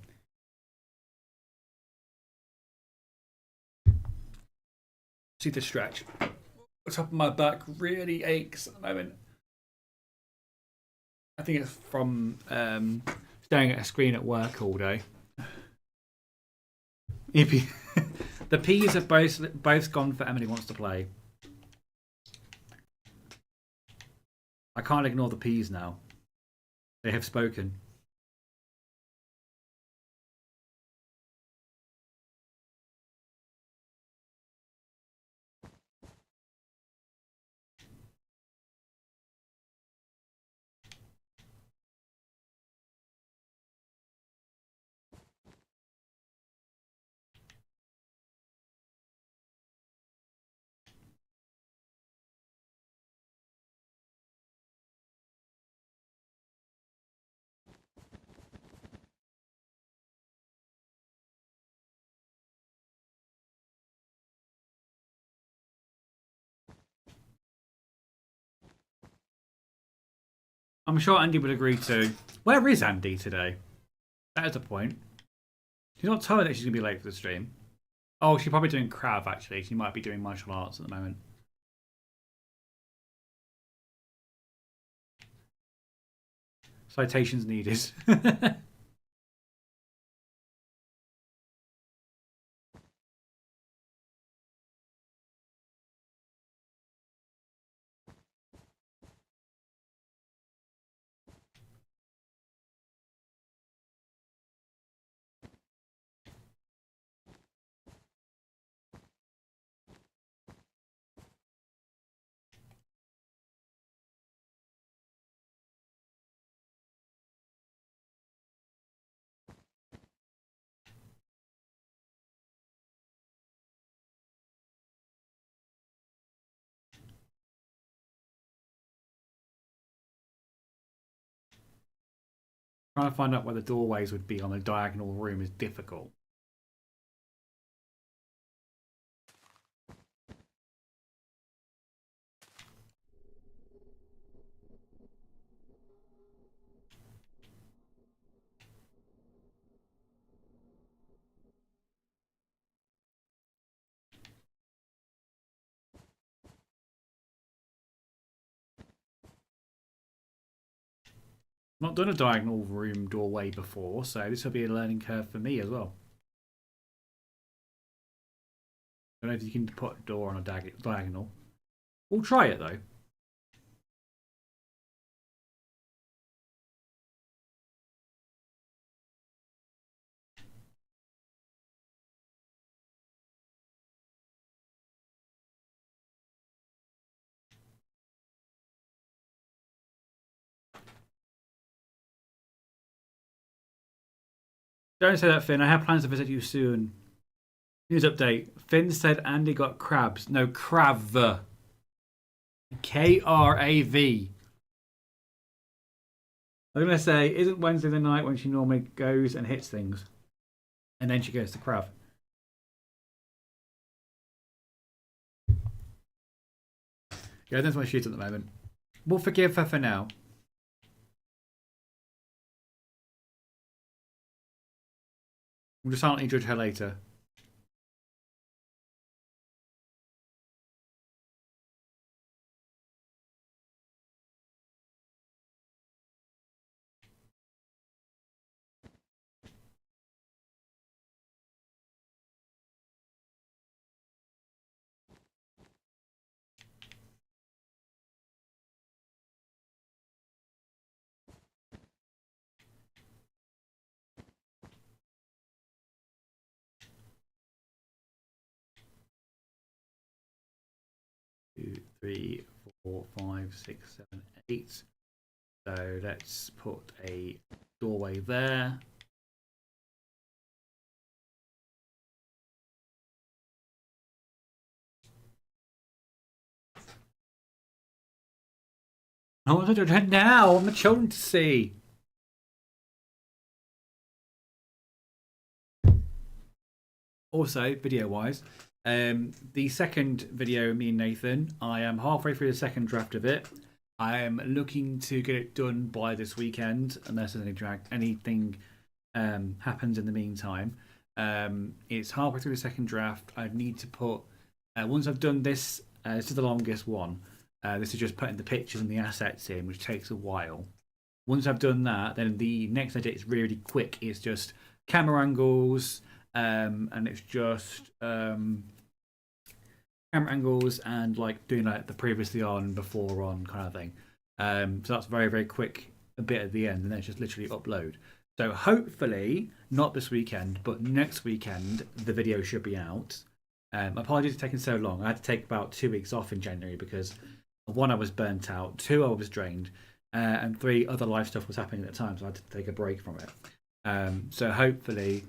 See the stretch. The top of my back really aches at the moment. I think it's from staring at a screen at work all day. The P's have both gone for Emily wants to play. I can't ignore the P's now. They have spoken. I'm sure Andy would agree too. Where is Andy today? That is a point. She's not telling that she's going to be late for the stream. Oh, she's probably doing Krav, actually. She might be doing martial arts at the moment. Citations needed. Trying to find out where the doorways would be on a diagonal room is difficult. Not done a diagonal room doorway before, so this will be a learning curve for me as well. I don't know if you can put a door on a diagonal. We'll try it though. Don't say that, Finn. I have plans to visit you soon. News update. Finn said Andy got crabs. No, Krav. Krav. I'm going to say, isn't Wednesday the night when she normally goes and hits things? And then she goes to Krav. Yeah, that's my shoot at the moment. We'll forgive her for now. We'll just silently judge her later. Two, three, 4, 5, 6, 7, 8. So let's put a doorway there. I want to judge her now. I want the children to see. Also, video-wise, the second video, me and Nathan, I am halfway through the second draft of it. I am looking to get it done by this weekend, unless there's anything happens in the meantime. It's halfway through the second draft. I need to put once I've done this. This is the longest one. This is just putting the pictures and the assets in, which takes a while. Once I've done that, then the next edit is really, really quick. It's just camera angles, and it's just camera angles and like doing like the previously on, before on kind of thing. So that's very, very quick a bit at the end, and then it's just literally upload. So hopefully not this weekend, but next weekend the video should be out. Apologies for taking so long. I had to take about 2 weeks off in January because 1, I was burnt out, 2, I was drained, and 3, other life stuff was happening at the time, so I had to take a break from it. So hopefully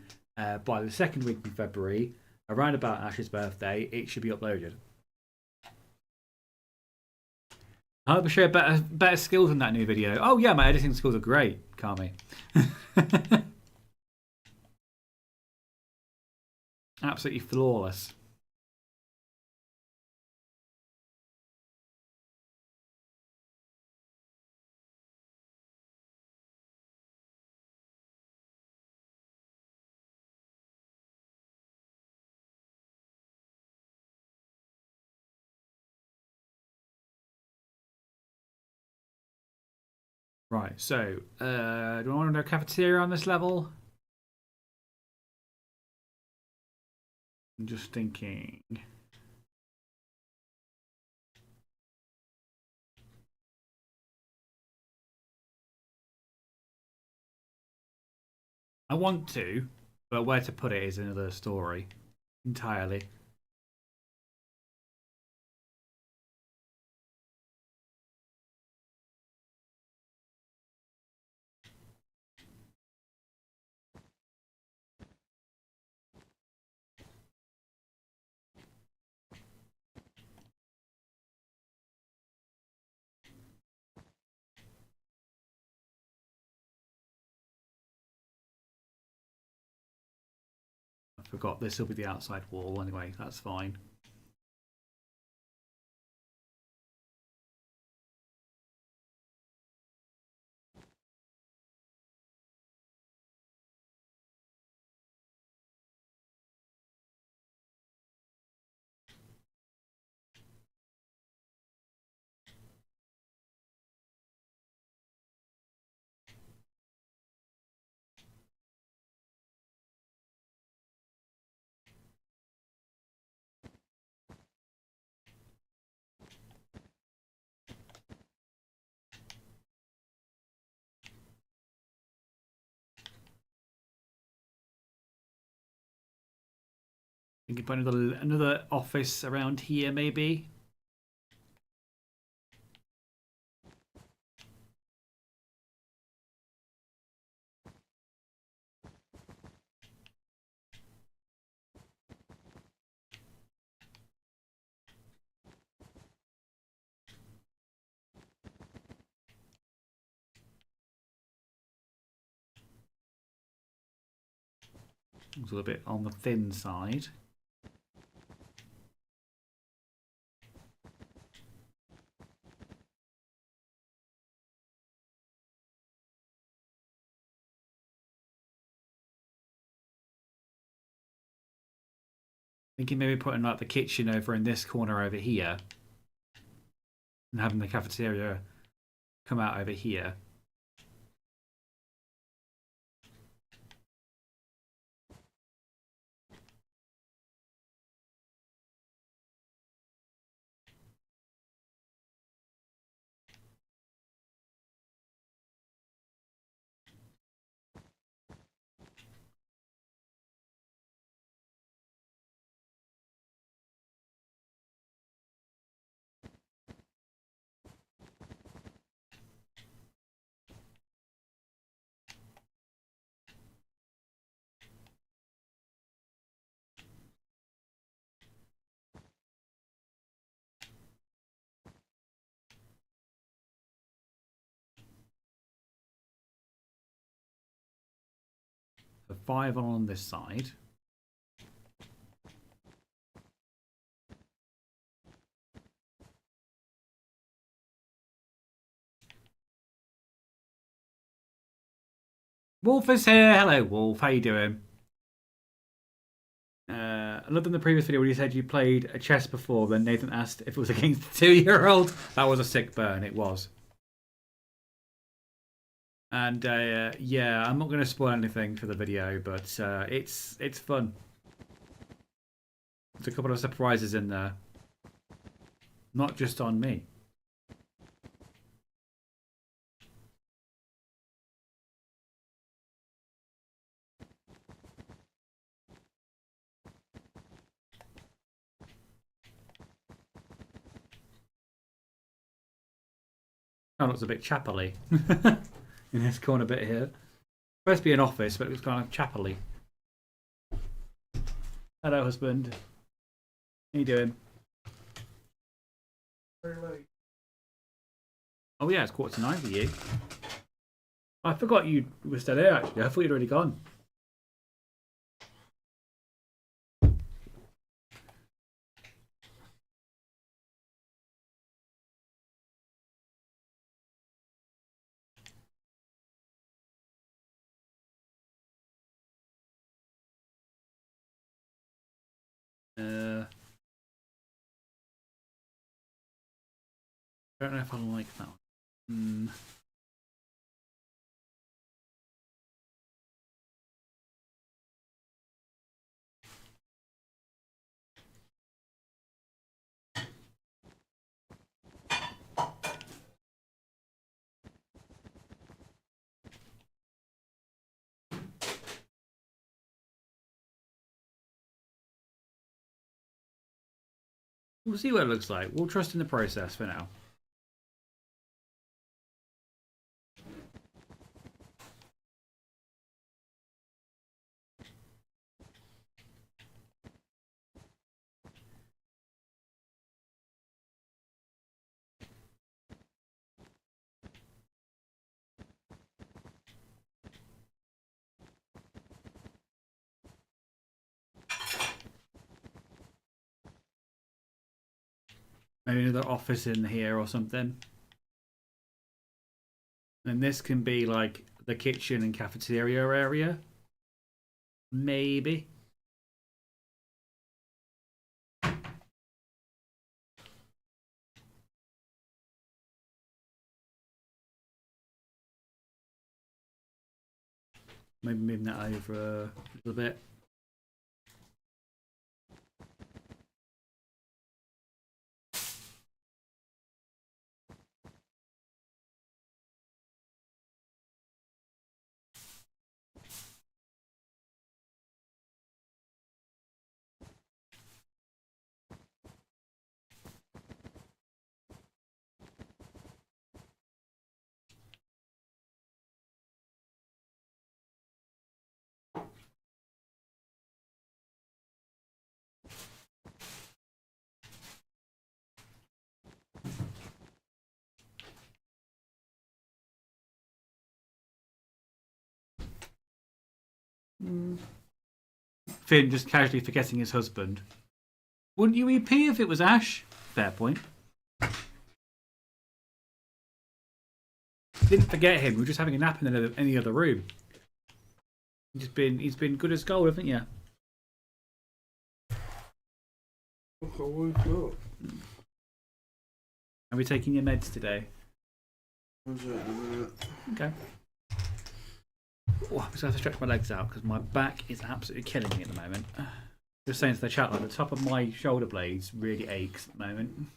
by the second week in February, around about Ash's birthday, it should be uploaded. I hope I share better skills in that new video. Oh yeah, my editing skills are great, Kami. Absolutely flawless. Right, so do I want to know cafeteria on this level? I'm just thinking. I want to, but where to put it is another story entirely. I forgot this will be the outside wall anyway, that's fine. We can put another office around here, maybe. It's a little bit on the thin side. Thinking maybe putting like the kitchen over in this corner over here, and having the cafeteria come out over here. So 5 on this side. Wolf is here. Hello, Wolf. How you doing? Other than the previous video where you said you played a chess before, then Nathan asked if it was against a 2-year-old. That was a sick burn. It was. And yeah, I'm not going to spoil anything for the video, but it's fun. There's a couple of surprises in there, not just on me. Oh, looks a bit chapel-y in this corner bit here. Supposed to be an office, but it was kind of chapel-y. Hello, husband. How you doing? Oh yeah, it's 8:45 for you. I forgot you were still here, actually. I thought you'd already gone. I don't know if I like that one. We'll see what it looks like. We'll trust in the process for now. Maybe another office in here or something. And this can be like the kitchen and cafeteria area. Maybe. Maybe moving that over a little bit. Finn just casually forgetting his husband. Wouldn't you EP if it was Ash? Fair point. Didn't forget him. We were just having a nap in any other room. He's been good as gold, haven't you? Look, I woke up. Are we taking your meds today? I'll do it in a minute. Okay. Oh, I'm just going to stretch my legs out because my back is absolutely killing me at the moment. Just saying to the chat, like the top of my shoulder blades really aches at the moment.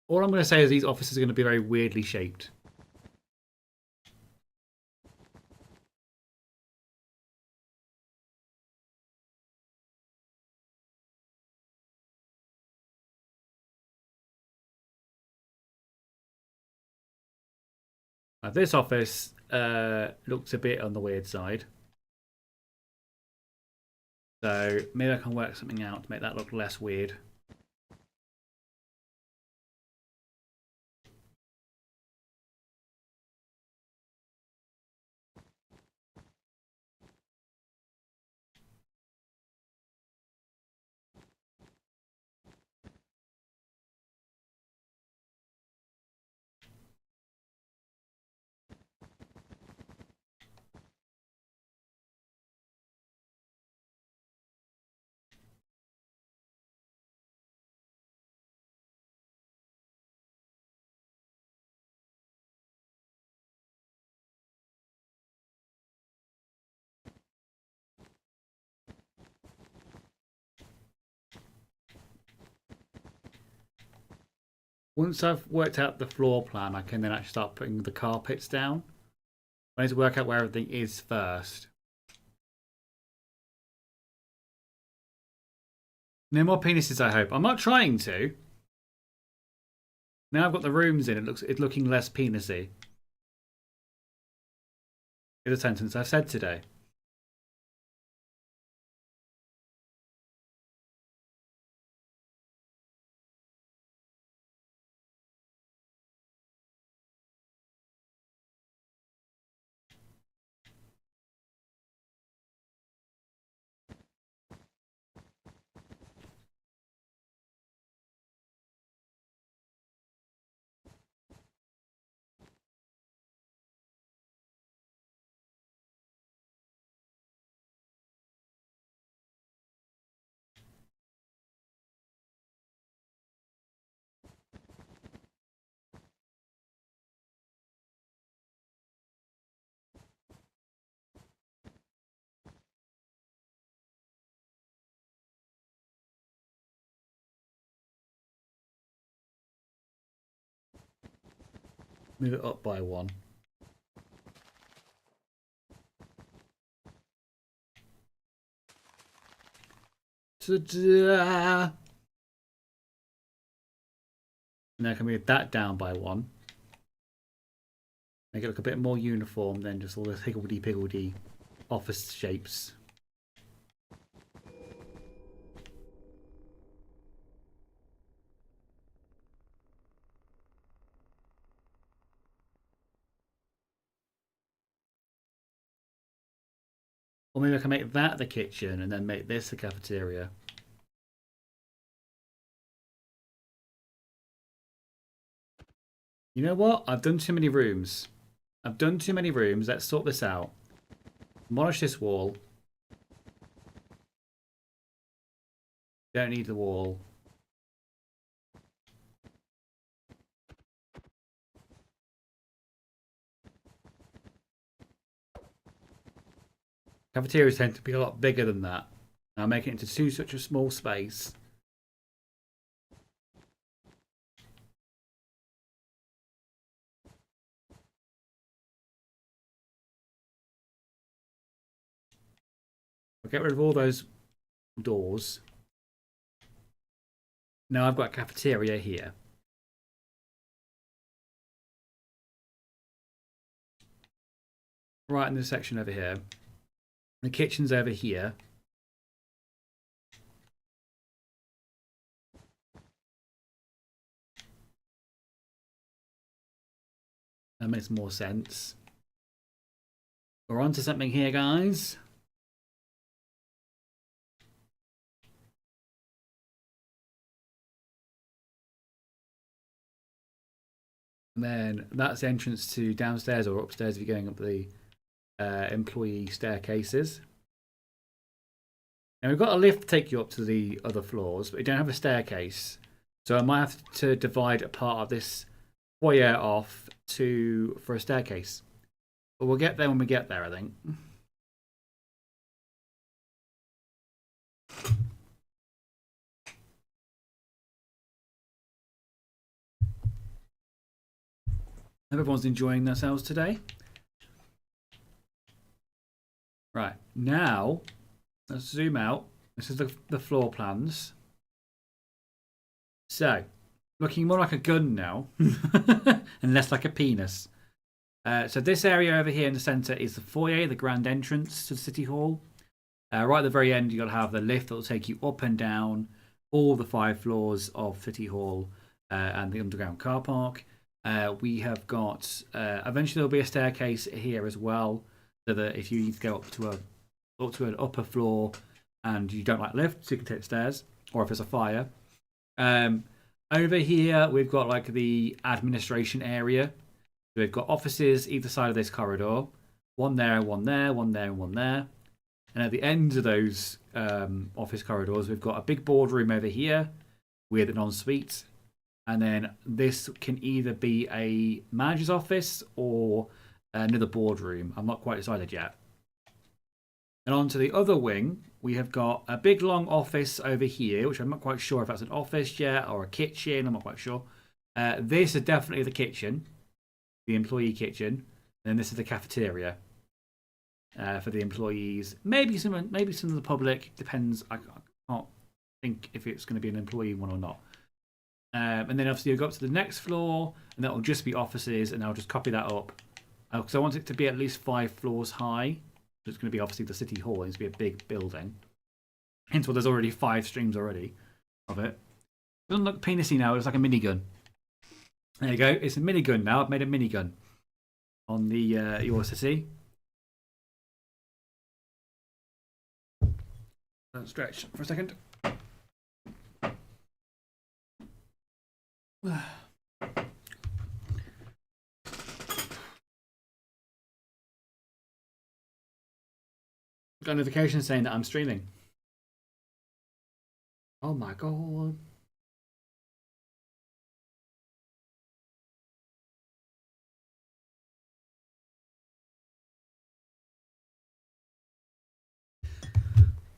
All I'm going to say is these offices are going to be very weirdly shaped. This office looks a bit on the weird side. So maybe I can work something out to make that look less weird. Once I've worked out the floor plan, I can then actually start putting the carpets down. I need to work out where everything is first. No more penises, I hope. I'm not trying to. Now I've got the rooms in, it's looking less penisy. Is a sentence I've said today. Move it up by one. Ta-da! Now I can move that down by one. Make it look a bit more uniform than just all the higgledy-piggledy office shapes. Or maybe I can make that the kitchen and then make this the cafeteria. You know what? I've done too many rooms. I've done too many rooms. Let's sort this out. Demolish this wall. Don't need the wall. Cafeterias tend to be a lot bigger than that. Now making it into such a small space. I'll get rid of all those doors. Now I've got a cafeteria here. Right in this section over here. The kitchen's over here. That makes more sense. We're on to something here, guys. And then that's the entrance to downstairs or upstairs if you're going up the employee staircases. Now we've got a lift to take you up to the other floors, but we don't have a staircase. So I might have to divide a part of this foyer off for a staircase. But we'll get there when we get there, I think. Everyone's enjoying themselves today. Right, now let's zoom out. This is the floor plans. So, looking more like a gun now, and less like a penis. So this area over here in the centre is the foyer, the grand entrance to the City Hall. Right at the very end, you'll have the lift that will take you up and down all the 5 floors of City Hall and the underground car park. We have got, eventually there'll be a staircase here as well, so that if you need to go up to an upper floor and you don't like lifts, you can take the stairs, or if there's a fire. Over here, we've got like the administration area. We've got offices either side of this corridor. One there, one there, one there, and one there. And at the ends of those office corridors, we've got a big boardroom over here with an ensuite. And then this can either be a manager's office or another boardroom. I'm not quite decided yet. And on to the other wing, we have got a big long office over here, which I'm not quite sure if that's an office yet or a kitchen. I'm not quite sure. This is definitely the kitchen, the employee kitchen. And this is the cafeteria for the employees. Maybe some of the public. Depends. I can't think if it's going to be an employee one or not. And then obviously you'll go up to the next floor, and that will just be offices, and I'll just copy that up. Because I want it to be at least 5 floors high. So it's going to be obviously the City Hall. It needs to be a big building. Hence why there's already 5 streams already of it. It doesn't look penisy now. It's like a minigun. There you go. It's a minigun now. I've made a minigun on the Yorcity. Stretch for a second. Got a notification saying that I'm streaming. Oh my god.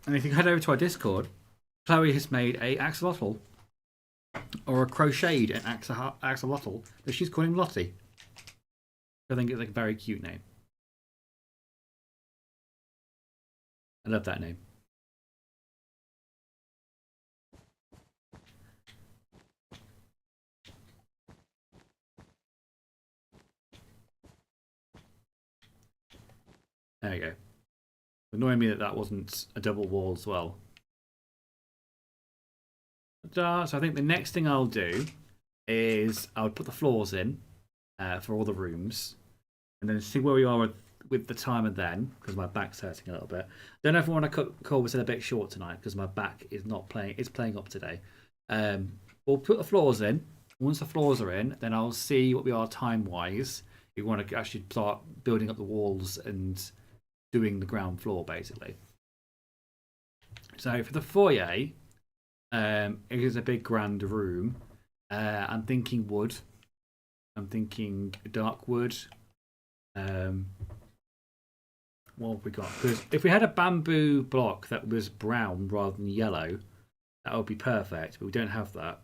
And if you head over to our Discord, Chloe has made a axolotl, or a crocheted an axolotl that she's calling Lottie. I think it's like a very cute name. I love that name. There you go. Annoying me that wasn't a double wall as well. So I think the next thing I'll do is I'll put the floors in for all the rooms, and then see where we are with the timer then, because my back's hurting a little bit. Don't know if I want to cut call this a bit short tonight because my back is not playing. It's playing up today. We'll put the floors in. Once the floors are in, then I'll see what we are time wise. We want to actually start building up the walls and doing the ground floor basically. So for the foyer, it is a big grand room. I'm thinking wood. I'm thinking dark wood. What what have we got? Because if we had a bamboo block that was brown rather than yellow, that would be perfect. But we don't have that.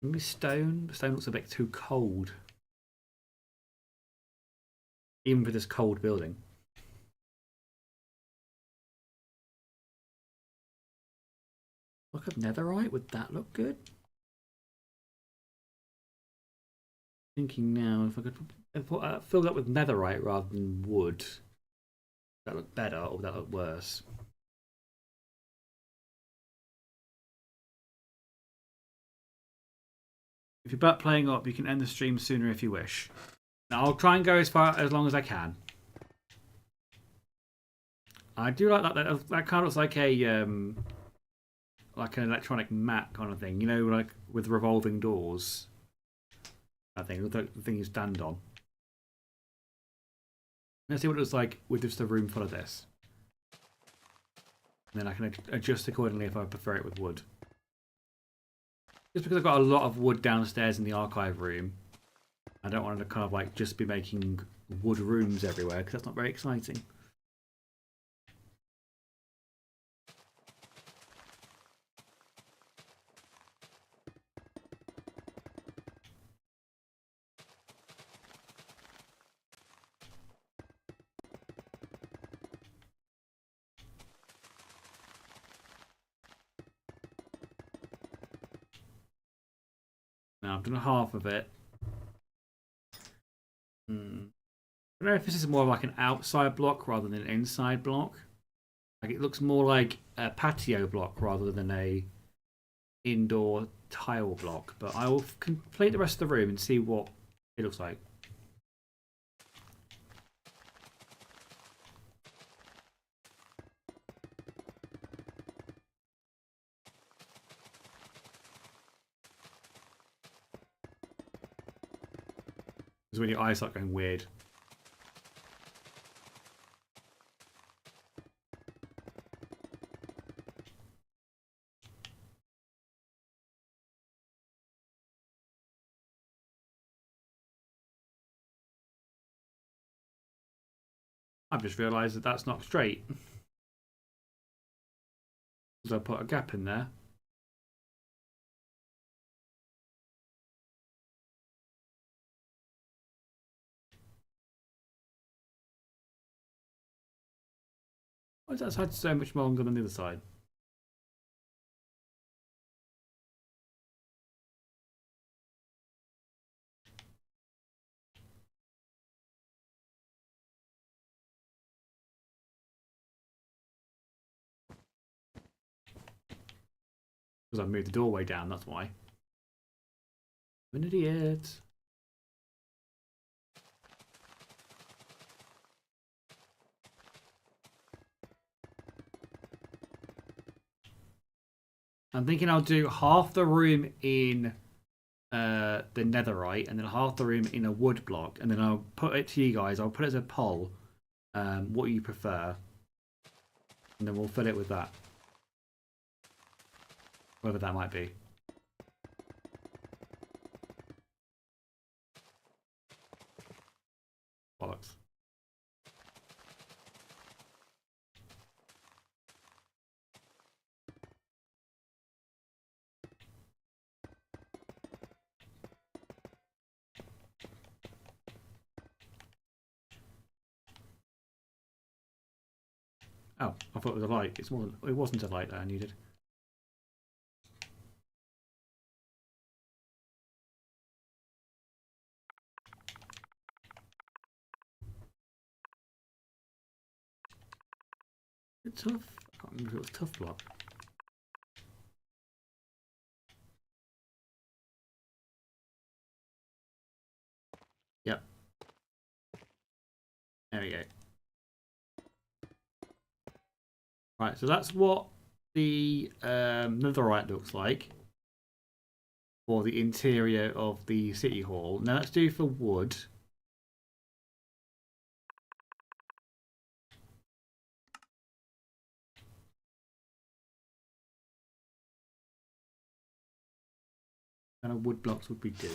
Maybe stone. Stone looks a bit too cold, even for this cold building. Look at netherite. Would that look good? Thinking now, if I could fill that with netherite rather than wood, would that look better or would that look worse? If you're butt playing up, you can end the stream sooner if you wish. Now, I'll try and go as long as I can. I do like that. That kind of looks like like an electronic mat kind of thing. You know, like with revolving doors. I think the thing you stand on. Let's see what it looks like with just a room full of this. And then I can adjust accordingly if I prefer it with wood. Just because I've got a lot of wood downstairs in the archive room, I don't want to kind of like just be making wood rooms everywhere because that's not very exciting. Now I've done half of it. I don't know if this is more like an outside block rather than an inside block. Like it looks more like a patio block rather than a indoor tile block. But I will complete the rest of the room and see what it looks like. Because when your eyes start going weird. I've just realised that that's not straight. Because I put a gap in there. Why is that side so much longer than the other side? Because I've moved the doorway down, that's why. I'm an idiot. I'm thinking I'll do half the room in the netherite and then half the room in a wood block, and then I'll put it to you guys. I'll put it as a poll, what you prefer, and then we'll fill it with that. Whatever that might be. Bollocks. Oh, I thought it was a light. It wasn't a light that I needed. It's tough. I can't remember if it was tough block. Yep. There we go. Right, so that's what the netherite looks like for the interior of the city hall. Now let's do for wood. What kind of wood blocks would we do?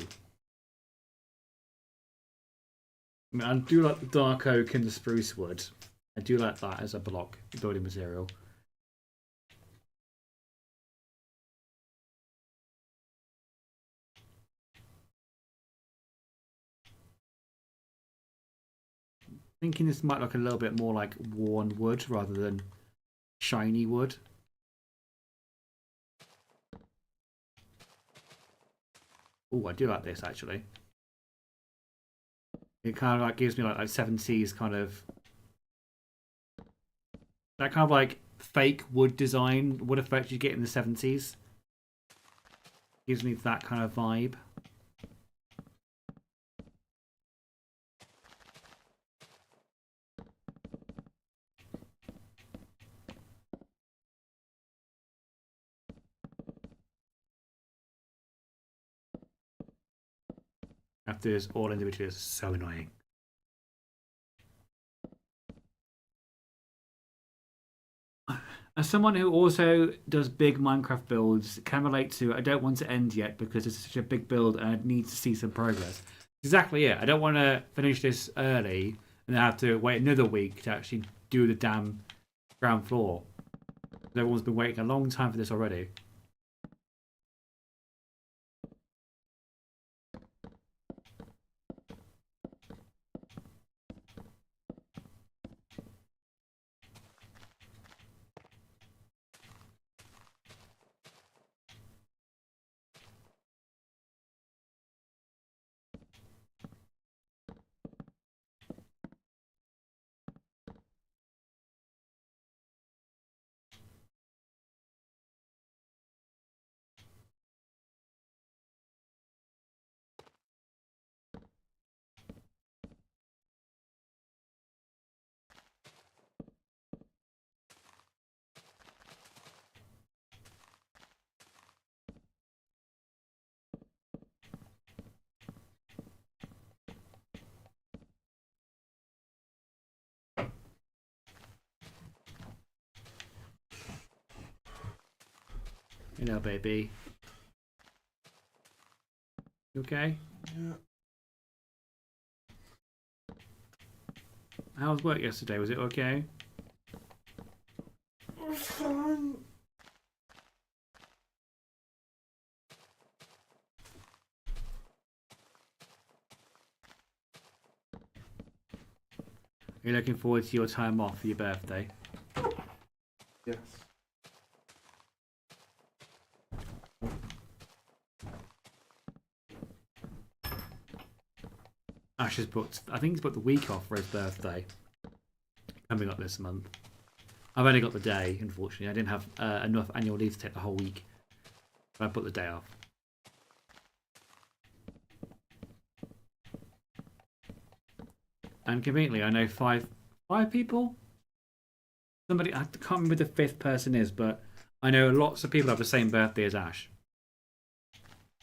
I mean, I do like the dark oak and the spruce wood. I do like that as a block building material. Thinking this might look a little bit more like worn wood rather than shiny wood. Oh, I do like this actually. It kind of like gives me like 70s kind of that kind of like fake wood design, wood effect you get in the 70s. Gives me that kind of vibe. After this, all individually is so annoying. As someone who also does big Minecraft builds, can relate to I don't want to end yet because it's such a big build and I need to see some progress. Exactly it. I don't want to finish this early and then have to wait another week to actually do the damn ground floor. Everyone's been waiting a long time for this already. You know, baby. You okay? Yeah. How was work yesterday? Was it okay? It was fun. Are you looking forward to your time off for your birthday? Yes. Ash has booked, I think he's booked the week off for his birthday. Coming up this month. I've only got the day, unfortunately. I didn't have enough annual leave to take the whole week. But I put the day off. And conveniently, I know five people? Somebody, I can't remember who the fifth person is, but I know lots of people have the same birthday as Ash.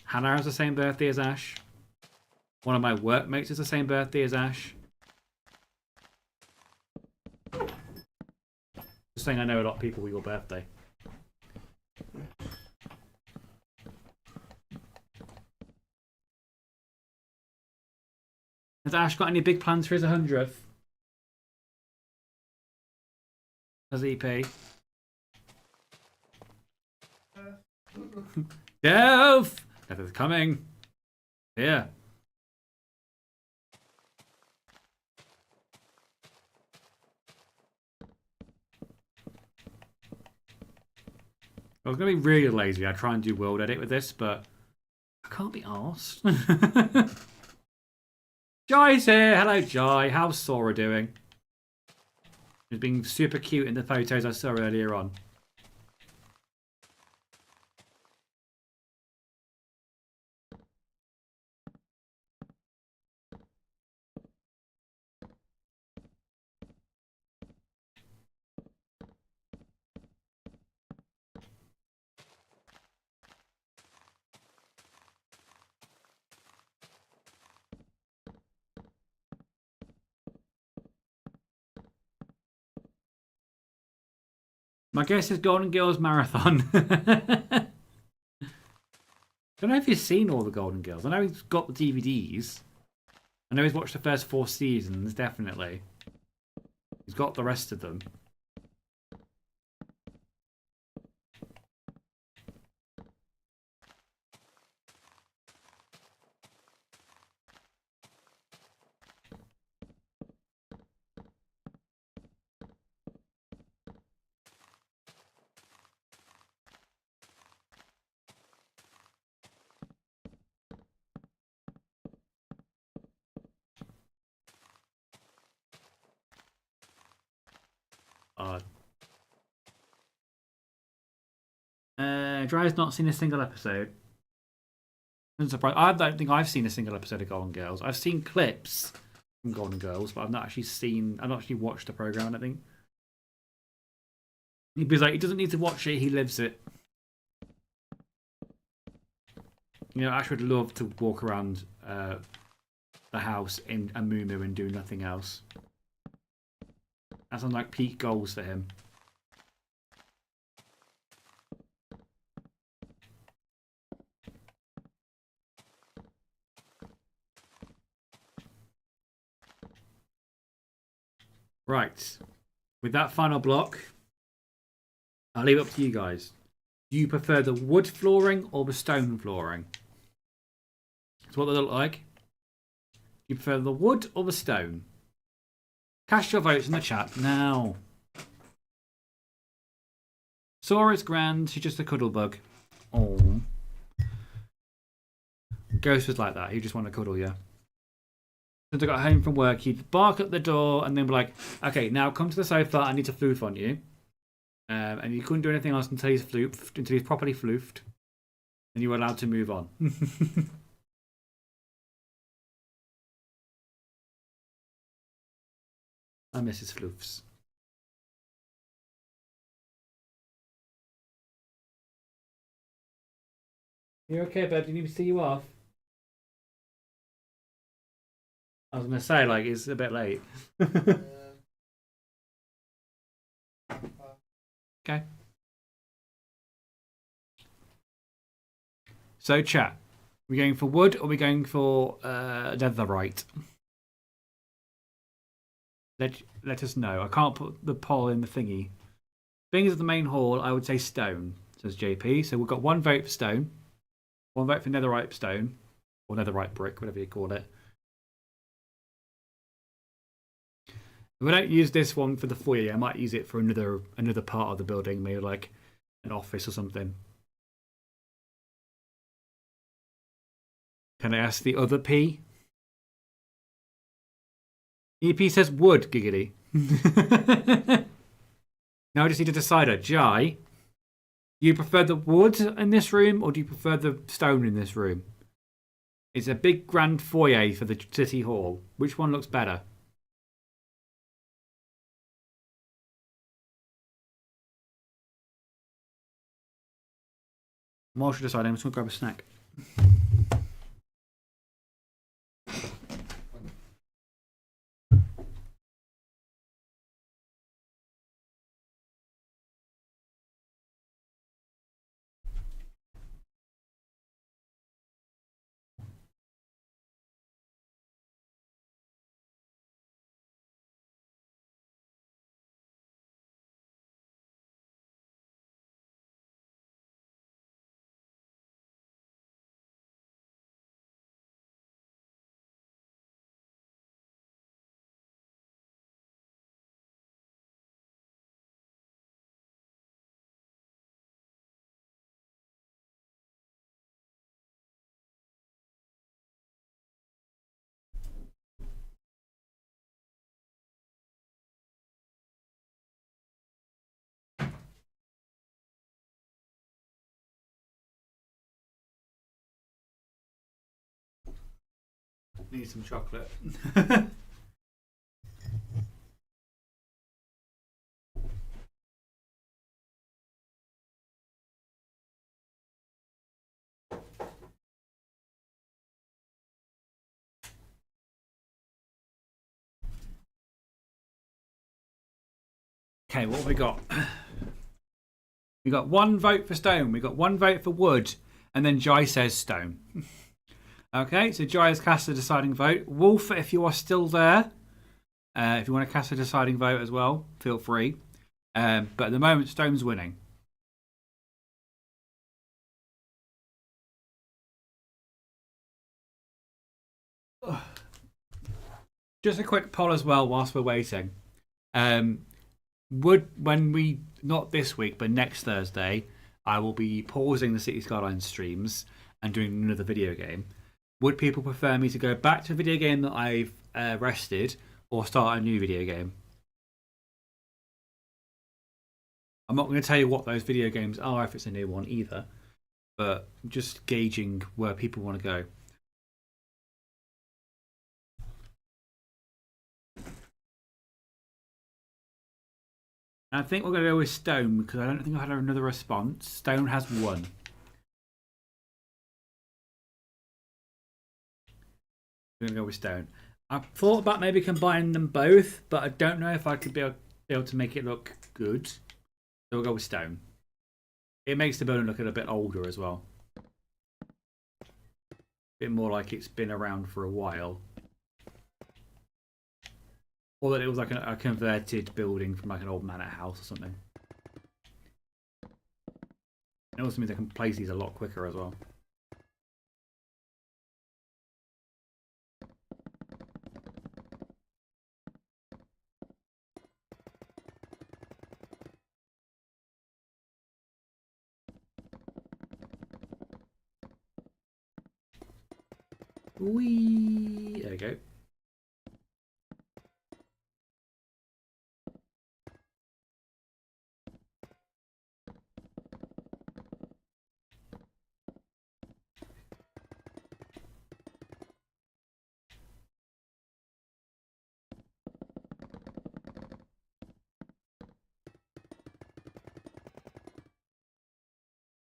Hannah has the same birthday as Ash. One of my workmates has the same birthday as Ash. Just saying I know a lot of people with your birthday. Has Ash got any big plans for his 100th? As EP? Death! Death is coming. Here. I was going to be really lazy. I'd try and do world edit with this, but I can't be arsed. Jai's here. Hello, Jai. How's Sora doing? She's being super cute in the photos I saw earlier on. My guess is Golden Girls Marathon. Don't know if you've seen all the Golden Girls. I know he's got the DVDs. I know he's watched the first 4 seasons, definitely. He's got the rest of them. Dry's not seen a single episode. I'm surprised. I don't think I've seen a single episode of Golden Girls. I've seen clips from Golden Girls, but I've not actually watched the program. I think he's like, he doesn't need to watch it; he lives it. You know, Ash would love to walk around the house in a moo and do nothing else. That's on like peak goals for him. Right. With that final block, I'll leave it up to you guys. Do you prefer the wood flooring or the stone flooring? That's what they look like. Do you prefer the wood or the stone? Cast your votes in the chat now. Sora is grand. She's just a cuddle bug. Oh. Ghost was like that. He just wanted to cuddle you. Since I got home from work, he'd bark at the door and then be like, okay, now come to the sofa. I need to floof on you. And you couldn't do anything else until he's properly floofed. And you were allowed to move on. I miss his floofs. You okay, babe? Do you need me to see you off? I was going to say, like, it's a bit late. Okay. So, chat. Are we going for wood or are we going for netherite? Let us know. I can't put the poll in the thingy. Being as the main hall, I would say stone, says JP. So we've got 1 vote for stone, 1 vote for netherite stone, or netherite brick, whatever you call it. If I don't use this one for the foyer, I might use it for another part of the building, maybe like an office or something. Can I ask the other P? EP says wood, giggity. Now I just need to decide. Jai, do you prefer the wood in this room or do you prefer the stone in this room? It's a big grand foyer for the city hall. Which one looks better? While she's deciding, I'm just going to grab a snack. Need some chocolate. Okay, what have we got? We got 1 vote for stone. We got 1 vote for wood, and then Jai says stone. Okay, so Jai has cast a deciding vote. Wolf, if you are still there, if you want to cast a deciding vote as well, feel free. But at the moment, Stone's winning. Just a quick poll as well whilst we're waiting. When we, not this week, but next Thursday, I will be pausing the City Skylines streams and doing another video game. Would people prefer me to go back to a video game that I've rested or start a new video game? I'm not going to tell you what those video games are if it's a new one either, but just gauging where people want to go. And I think we're going to go with Stone because I don't think I had another response. Stone has one. We're going to go with Stone. I thought about maybe combining them both, but I don't know if I could be able to make it look good. So we'll go with Stone. It makes the building look a bit older as well. A bit more like it's been around for a while. Or that it was like a converted building from like an old manor house or something. It also means I can place these a lot quicker as well. Whee! There we go.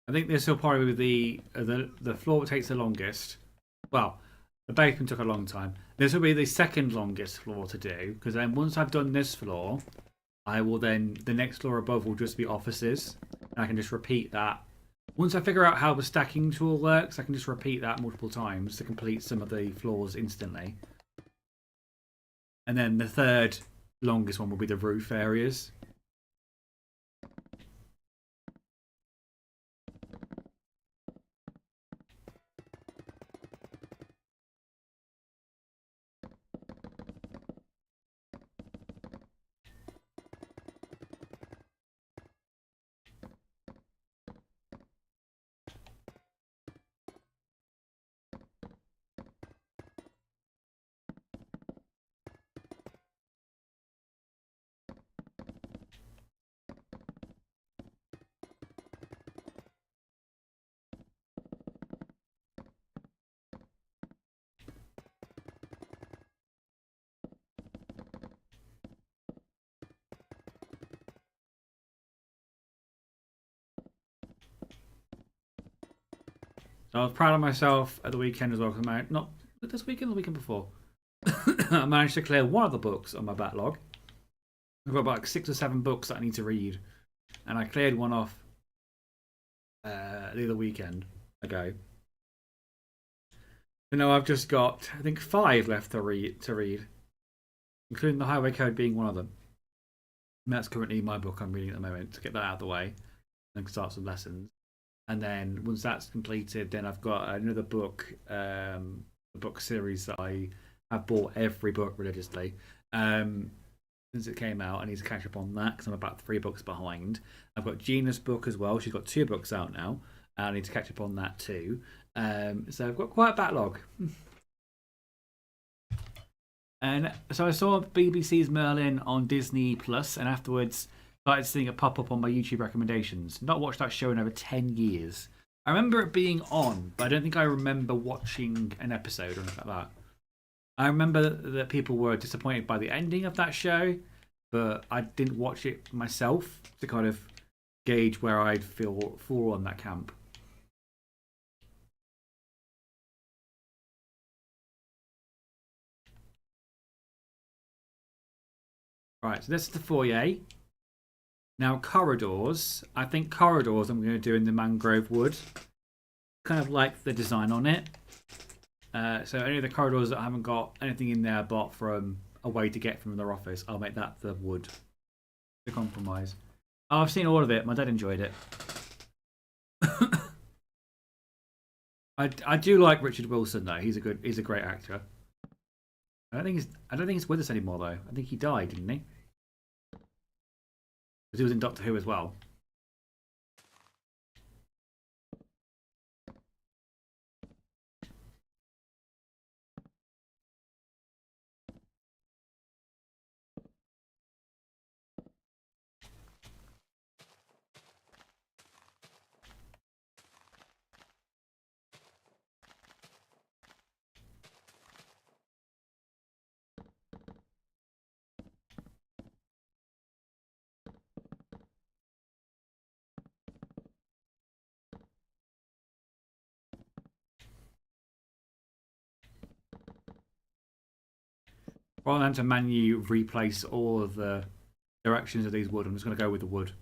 I think this will probably be the floor that takes the longest. Well, the basement took a long time. This will be the second longest floor to do because then once I've done this floor, I will then the next floor above will just be offices, and I can just repeat that. Once I figure out how the stacking tool works, I can just repeat that multiple times to complete some of the floors instantly. And then the third longest one will be the roof areas. So I was proud of myself at the weekend as well because I not this weekend, the weekend before, I managed to clear one of the books on my backlog. I've got about like 6 or 7 books that I need to read, and I cleared one off the other weekend ago. So now I've just got I think 5 left to read, including the Highway Code being one of them. And that's currently my book I'm reading at the moment to get that out of the way and start some lessons. And then once that's completed, then I've got another book, a book series that I have bought every book religiously since it came out. I need to catch up on that because I'm about 3 books behind. I've got Gina's book as well. She's got 2 books out now. I need to catch up on that too. So I've got quite a backlog. And so I saw BBC's Merlin on Disney Plus, and afterwards started seeing it pop up on my YouTube recommendations. Not watched that show in over 10 years. I remember it being on, but I don't think I remember watching an episode or anything like that. I remember that people were disappointed by the ending of that show, but I didn't watch it myself to kind of gauge where I'd fall on that camp. Right, so this is the foyer. Now, corridors. I think corridors I'm going to do in the mangrove wood. Kind of like the design on it. So any of the corridors that haven't got anything in there but from a way to get from their office, I'll make that the wood. The compromise. Oh, I've seen all of it. My dad enjoyed it. I do like Richard Wilson though. He's a great actor. I don't think he's with us anymore though. I think he died, didn't he? Because he was in Doctor Who as well. Rather than to manually replace all of the directions of these wood, I'm just going to go with the wood.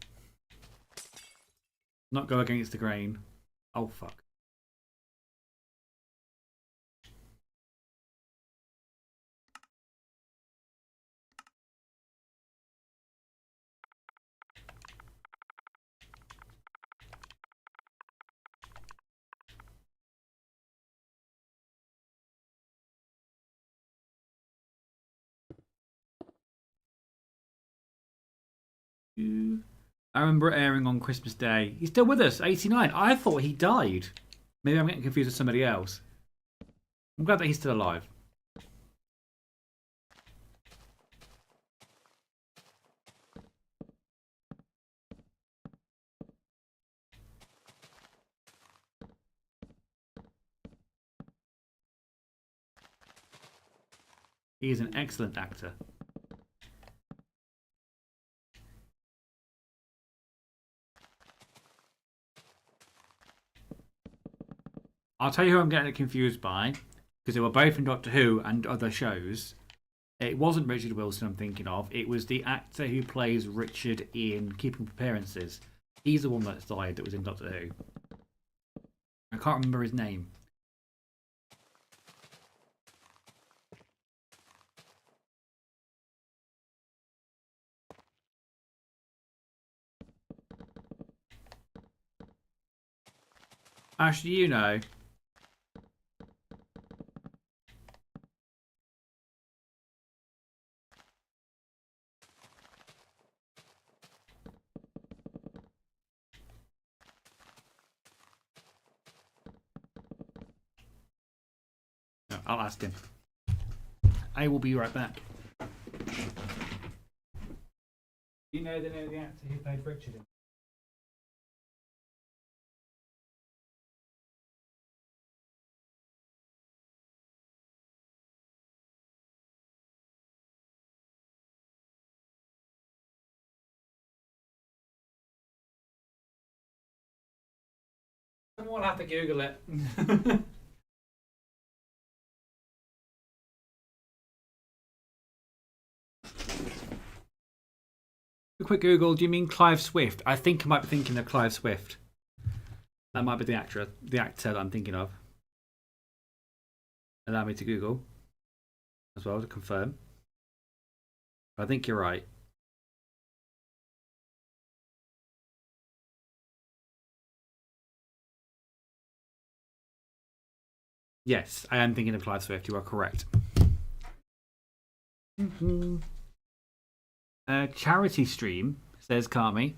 Not go against the grain. Oh, fuck. I remember it airing on Christmas Day. He's still with us, 89. I thought he died. Maybe I'm getting confused with somebody else. I'm glad that he's still alive. He is an excellent actor. I'll tell you who I'm getting it confused by, because they were both in Doctor Who and other shows. It wasn't Richard Wilson I'm thinking of. It was the actor who plays Richard in Keeping Up Appearances. He's the one that's died that was in Doctor Who. I can't remember his name. Ash, do you know? No, I'll ask him. I will be right back. Do you know the name of the actor who played Richard in? Someone will have to Google it. A quick Google. Do you mean Clive Swift? I think I might be thinking of Clive Swift. That might be the actor that I'm thinking of. Allow me to Google as well to confirm. I think you're right. Yes, I am thinking of Clive Swift. You are correct. Charity stream, says Kami.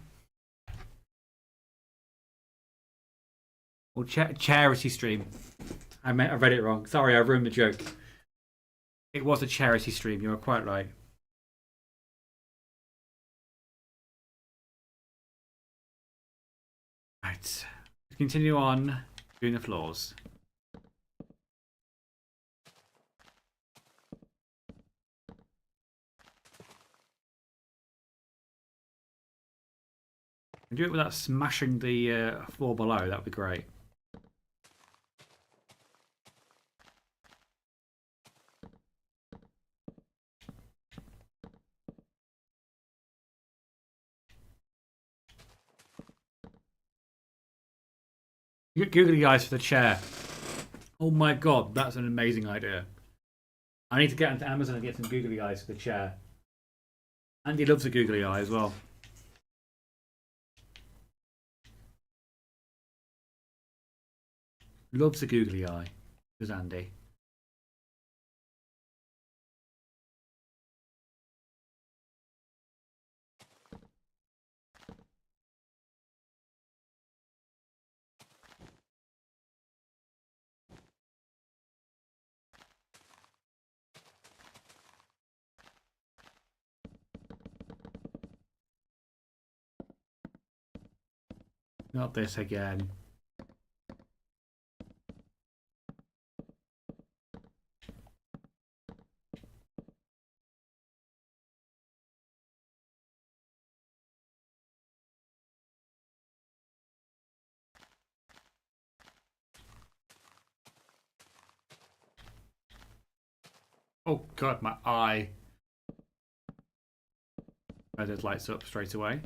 Or charity stream. I read it wrong. Sorry, I ruined the joke. It was a charity stream. You are quite right. Right. Let's continue on doing the floors. Do it without smashing the floor below. That would be great. Google guys for the chair. Oh my god, that's an amazing idea. I need to get onto Amazon and get some googly eyes for the chair. Andy loves a googly eye as well. Loves a googly eye. Does Andy? Not this again. Oh god, my eye. Red it lights up straight away.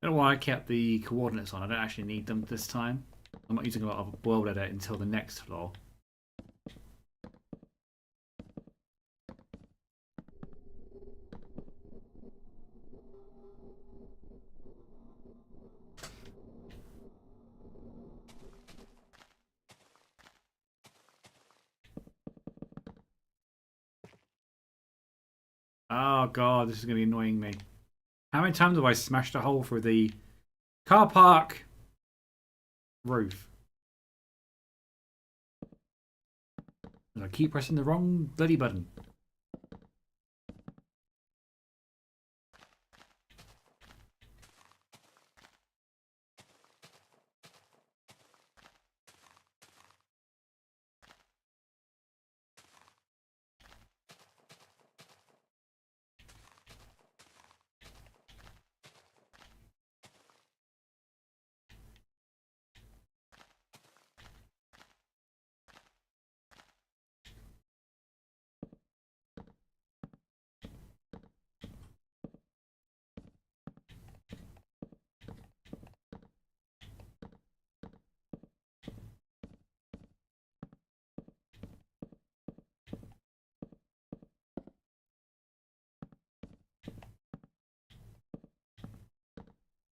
I don't know why I kept the coordinates on. I don't actually need them this time. I'm not using a lot of world edit until the next floor. Oh god, this is going to be annoying me. How many times have I smashed a hole through the car park roof? And I keep pressing the wrong bloody button.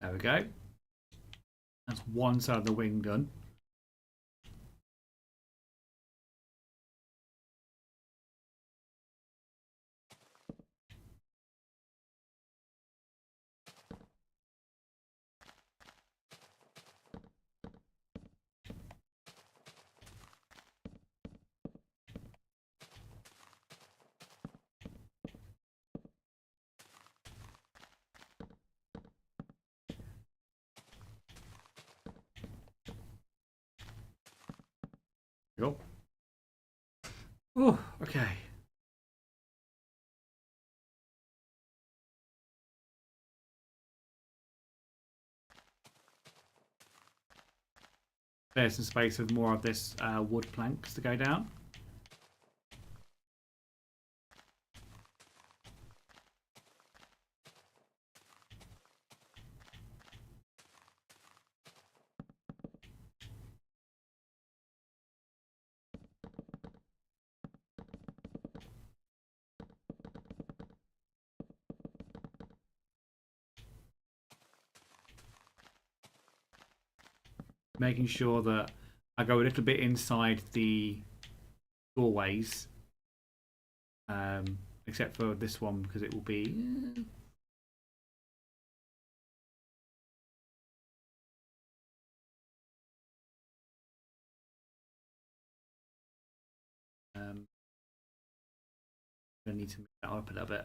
There we go. That's one side of the wing done. Go. Oh, okay. There's some space with more of this wood planks to go down. Making sure that I go a little bit inside the doorways, except for this one because it will be. I need to move that up a little bit.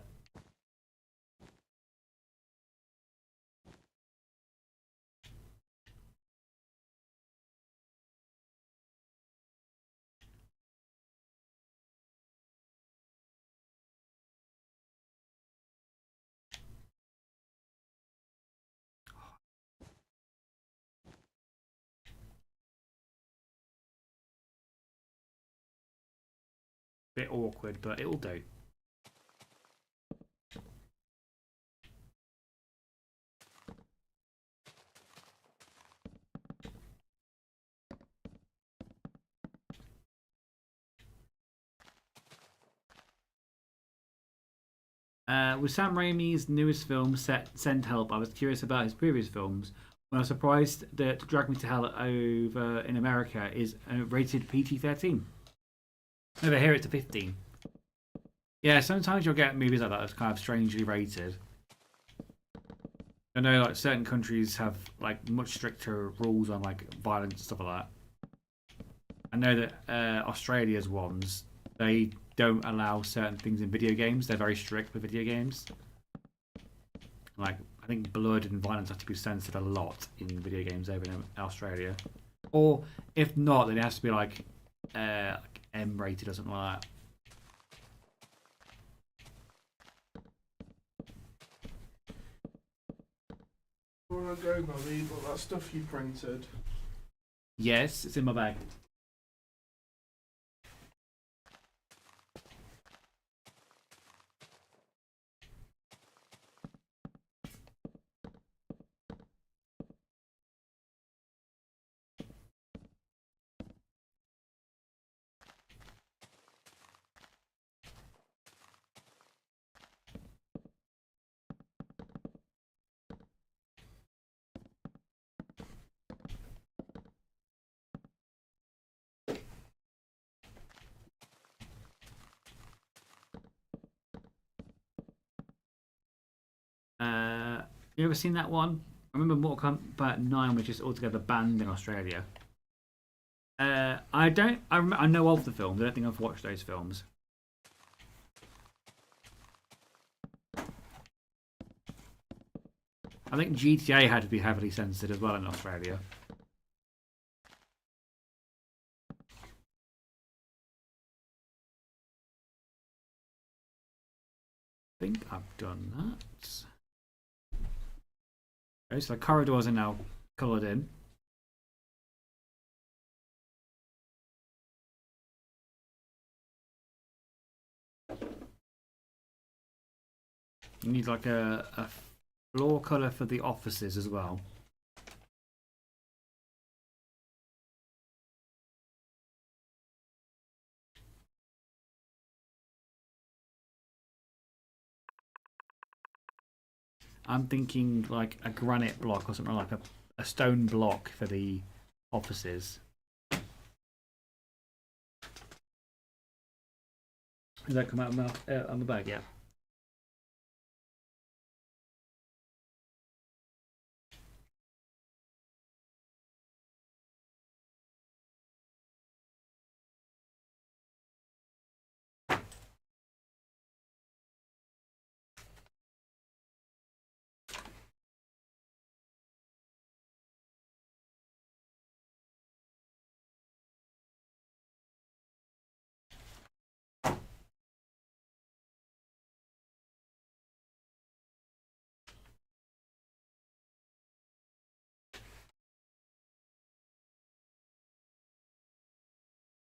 bit awkward, but it'll do. With Sam Raimi's newest film, Send Help, I was curious about his previous films. When I was surprised that Drag Me to Hell over in America is rated PG-13. Over here it's a 15. Yeah, sometimes you'll get movies like that that's kind of strangely rated. I know like certain countries have like much stricter rules on like violence and stuff like that. I know that Australia's ones, they don't allow certain things in video games. They're very strict with video games. Like, I think blood and violence have to be censored a lot in video games over in Australia. Or, if not, then it has to be like M-rated or something like that. I wanna go, Bobby. You got that stuff you printed. Yes, it's in my bag. You ever seen that one? I remember Mortal Kombat 9 was just altogether banned in Australia. I don't. I know of the films. I don't think I've watched those films. I think GTA had to be heavily censored as well in Australia. I think I've done that. Okay, so the corridors are now coloured in. You need like a floor colour for the offices as well. I'm thinking like a granite block or something like a stone block for the offices. Does that come out of my bag? Yeah.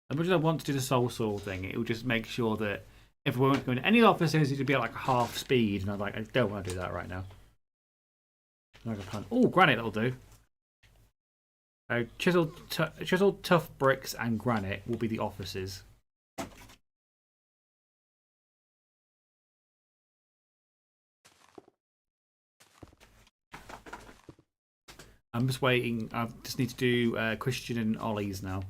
As much as I want to do the soul saw thing, it will just make sure that if we weren't going to any offices, it would be at like half speed, and I'm like, I don't want to do that right now. Oh, granite, that'll do. Chiseled tough bricks and granite will be the offices. I'm just waiting. I just need to do Christian and Ollie's now.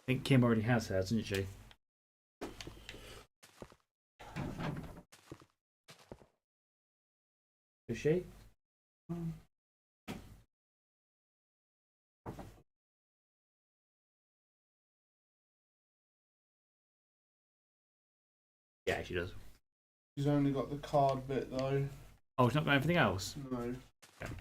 I think Kim already has hers, hasn't she? Is she? Yeah, she does. She's only got the card bit though. Oh, she's not got anything else? No. Okay.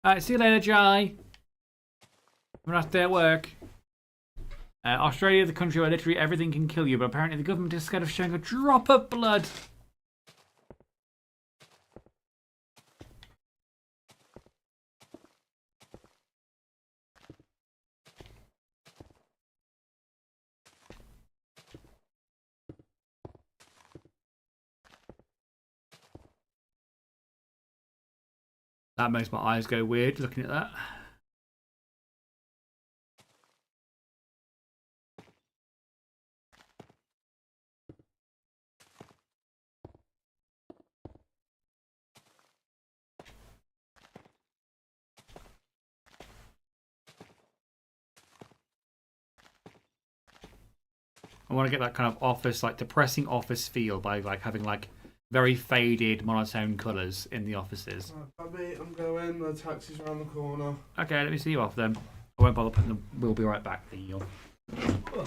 Alright, see you later, Jai. I'm gonna have to stay at work. Australia, the country where literally everything can kill you, but apparently the government is scared of showing a drop of blood. That makes my eyes go weird looking at that. I want to get that kind of office, like depressing office feel by like having like very faded monotone colours in the offices. Abby, I'm going. The taxi's around the corner. Okay, let me see you off then. I won't bother putting them. We'll be right back. There you go.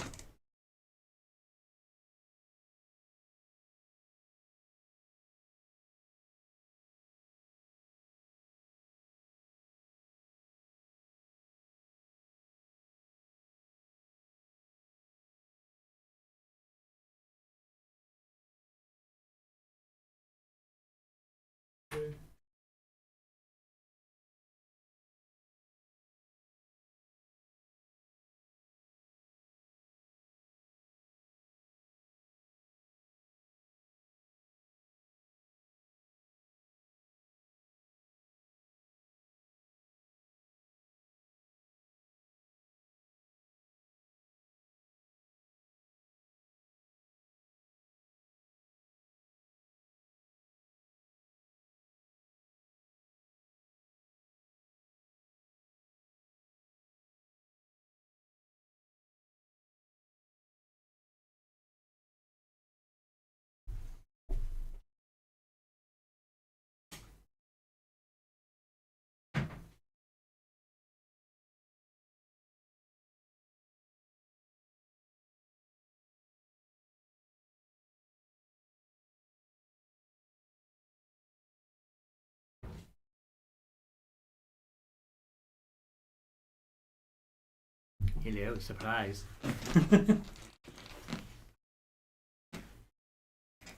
Hello, surprise.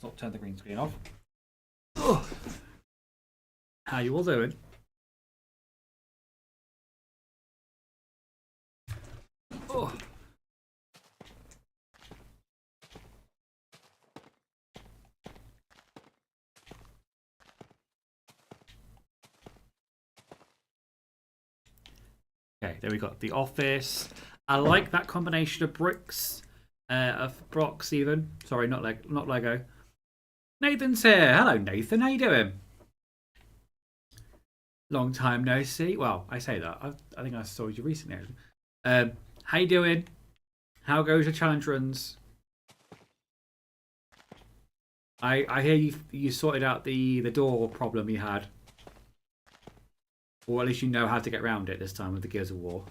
Let's turn the green screen off. Oh. How you all doing? Oh. Okay, there we got the office. I like that combination of bricks, of blocks even. Sorry, not Lego. Nathan's here. Hello, Nathan. How you doing? Long time no see. Well, I say that. I think I saw you recently. How you doing? How goes your challenge runs? I hear you sorted out the door problem you had, or at least you know how to get around it this time with the Gears of War.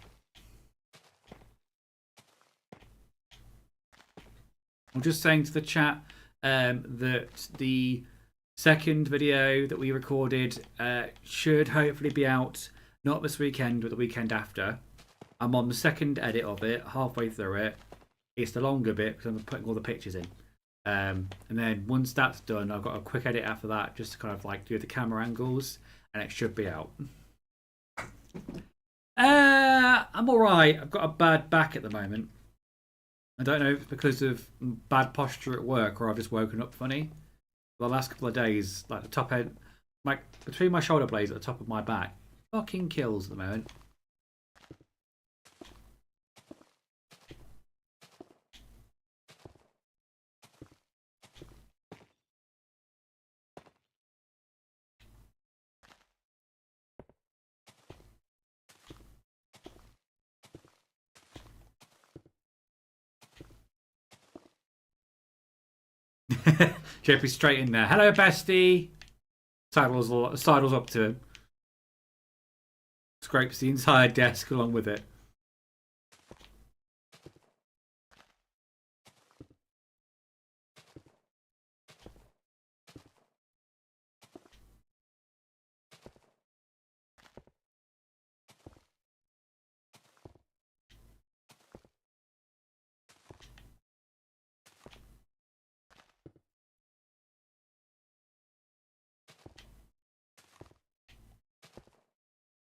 I'm just saying to the chat that the second video that we recorded should hopefully be out not this weekend but the weekend after. I'm on the second edit of it, halfway through it. It's the longer bit because I'm putting all the pictures in. And then once that's done, I've got a quick edit after that just to kind of like do the camera angles, and it should be out. I'm alright. I've got a bad back at the moment. I don't know if it's because of bad posture at work or I've just woken up funny. The last couple of days, like the top end, like between my shoulder blades at the top of my back, fucking kills at the moment. JP straight in there. Hello, bestie. Sidles up to him. Scrapes the entire desk along with it.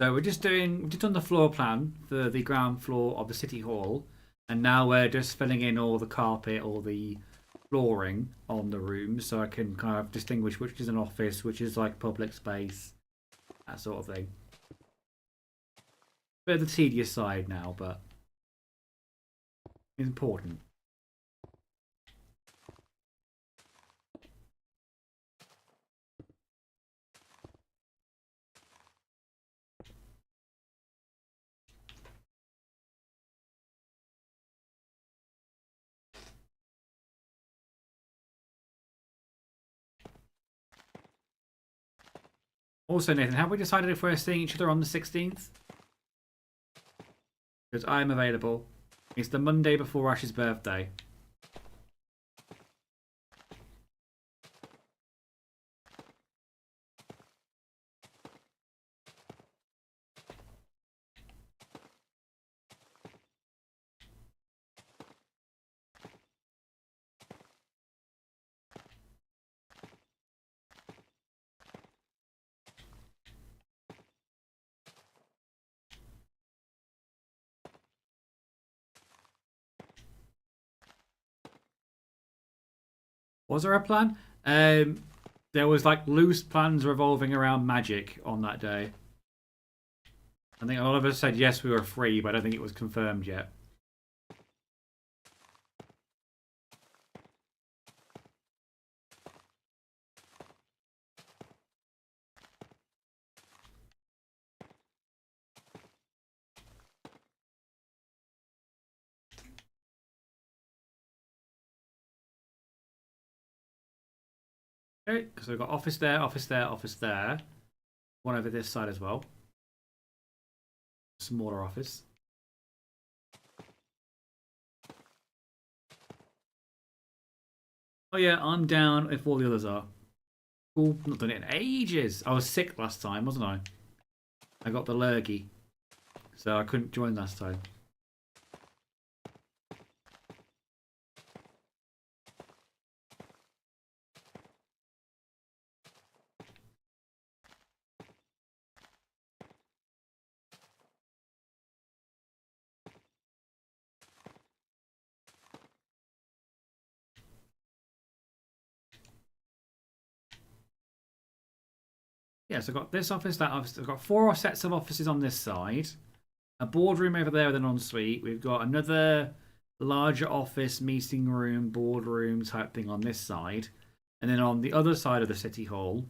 So we've just done the floor plan for the ground floor of the city hall, and now we're just filling in all the carpet, all the flooring on the rooms, so I can kind of distinguish which is an office, which is like public space, that sort of thing. Bit of the tedious side now, but it's important. Also, Nathan, have we decided if we're seeing each other on the 16th? Because I'm available. It's the Monday before Ash's birthday. Was there a plan? There was like loose plans revolving around magic on that day. I think a lot of us said yes, we were free, but I don't think it was confirmed yet. Okay, so we've got office there, office there, office there. One over this side as well. Smaller office. Oh yeah, I'm down if all the others are. Cool, not done it in ages. I was sick last time, wasn't I? I got the lurgy. So I couldn't join last time. Yeah, so I've got this office, that office. I've got 4 sets of offices on this side. A boardroom over there with an ensuite. We've got another larger office, meeting room, boardroom type thing on this side. And then on the other side of the city hall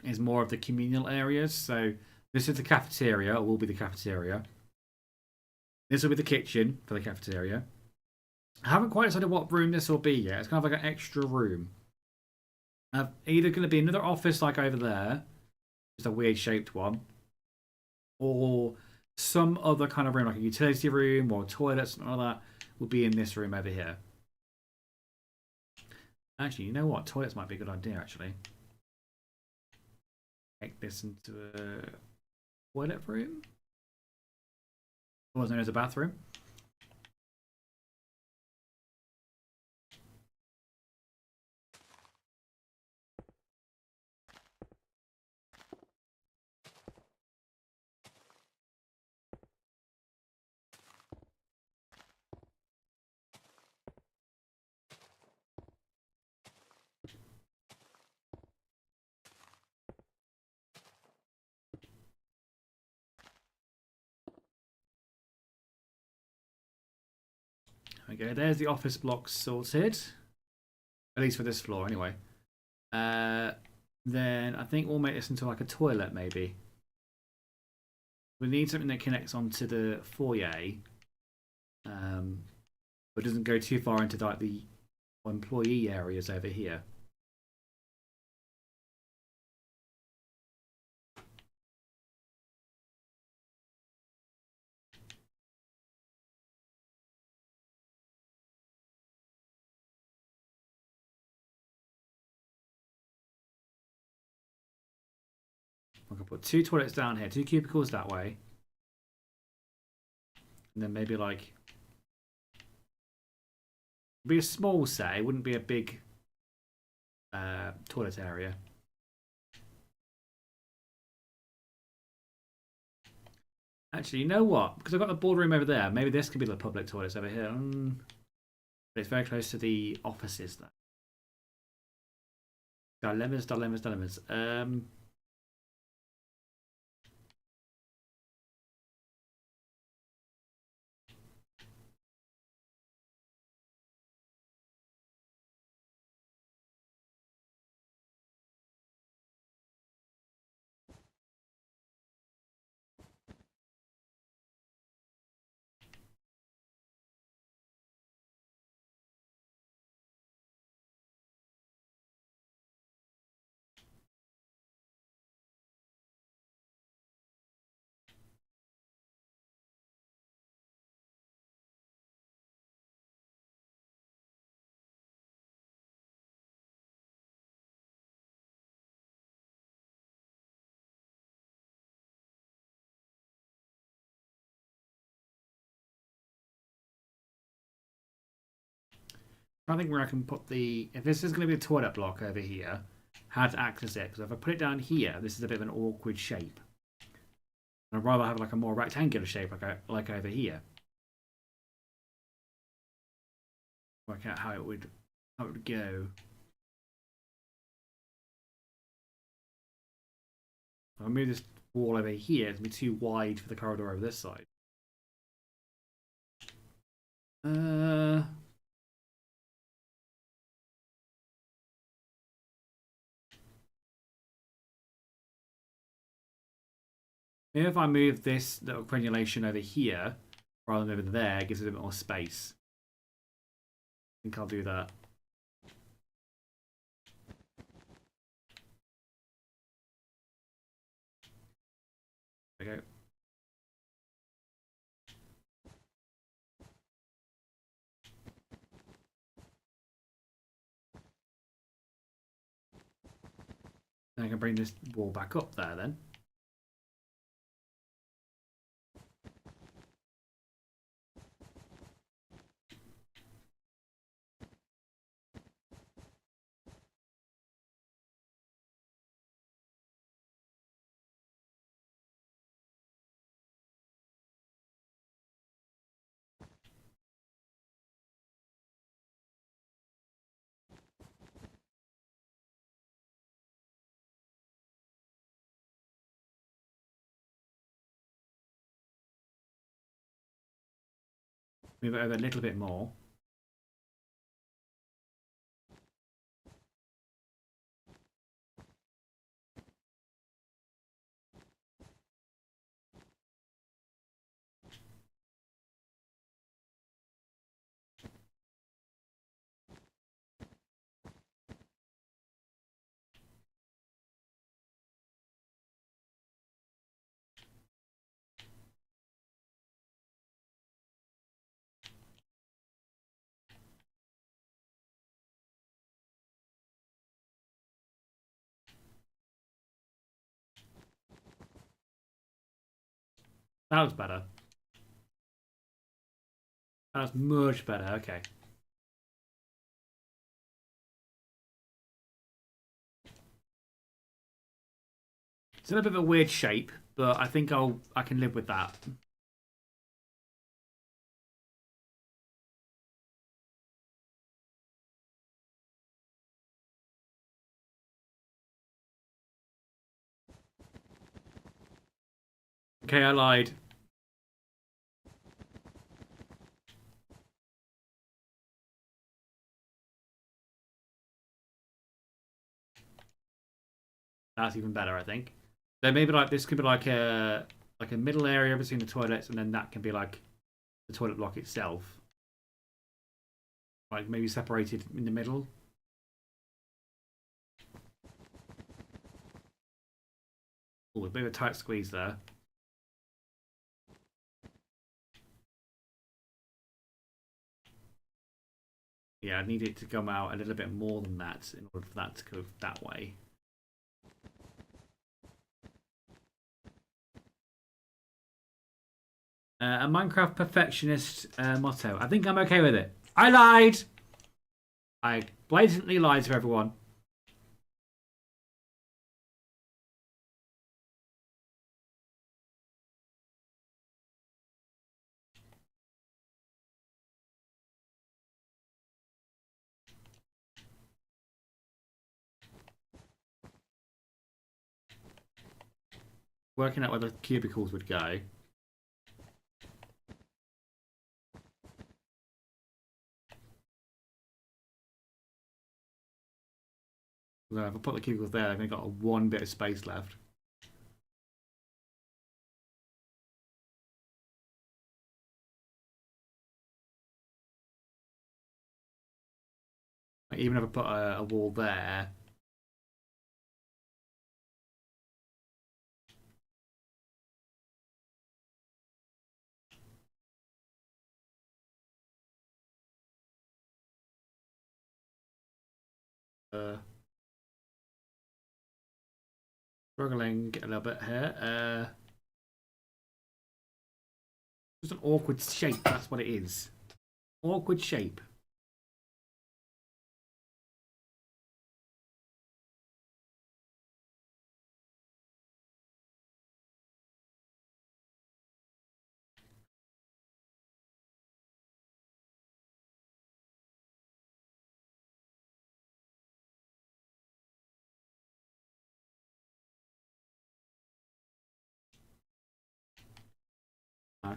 is more of the communal areas. So this is the cafeteria, or will be the cafeteria. This will be the kitchen for the cafeteria. I haven't quite decided what room this will be yet. It's kind of like an extra room. Either going to be another office like over there, just a weird shaped one, or some other kind of room, like a utility room or toilet, something like that, will be in this room over here. Actually, you know what? Toilets might be a good idea, actually. Make this into a toilet room? Otherwise known as a bathroom. Okay, there's the office block sorted. At least for this floor, anyway. Then I think we'll make this into like a toilet, maybe. We need something that connects onto the foyer, but doesn't go too far into like the employee areas over here. I can put 2 toilets down here, 2 cubicles that way, and then maybe like be a small set. It wouldn't be a big toilet area. Actually, you know what? Because I've got the boardroom over there. Maybe this could be the public toilets over here. But it's very close to the offices, though. Dilemmas, dilemmas, dilemmas. I think where I can put the... If this is going to be a toilet block over here, how to access it. Because if I put it down here, this is a bit of an awkward shape. I'd rather have like a more rectangular shape like over here. Work out how it would go. If I move this wall over here, it's going to be too wide for the corridor over this side. Maybe if I move this little crenulation over here rather than over there, it gives it a bit more space. I think I'll do that. There we go. And I can bring this wall back up there then. Move it over a little bit more. That was better. That was much better. Okay. It's a little bit of a weird shape, but I think I can live with that. Okay, I lied. That's even better, I think. So maybe like this could be like a middle area between the toilets, and then that can be like the toilet block itself. Like maybe separated in the middle. Oh, a bit of a tight squeeze there. Yeah, I need it to come out a little bit more than that in order for that to go that way. A Minecraft perfectionist motto. I think I'm okay with it. I lied! I blatantly lied to everyone. working out where the cubicles would go. So if I put the cubicles there, I've only got one bit of space left. Like, even if I put a wall there, struggling a little bit here. Just an awkward shape, that's what it is. Awkward shape.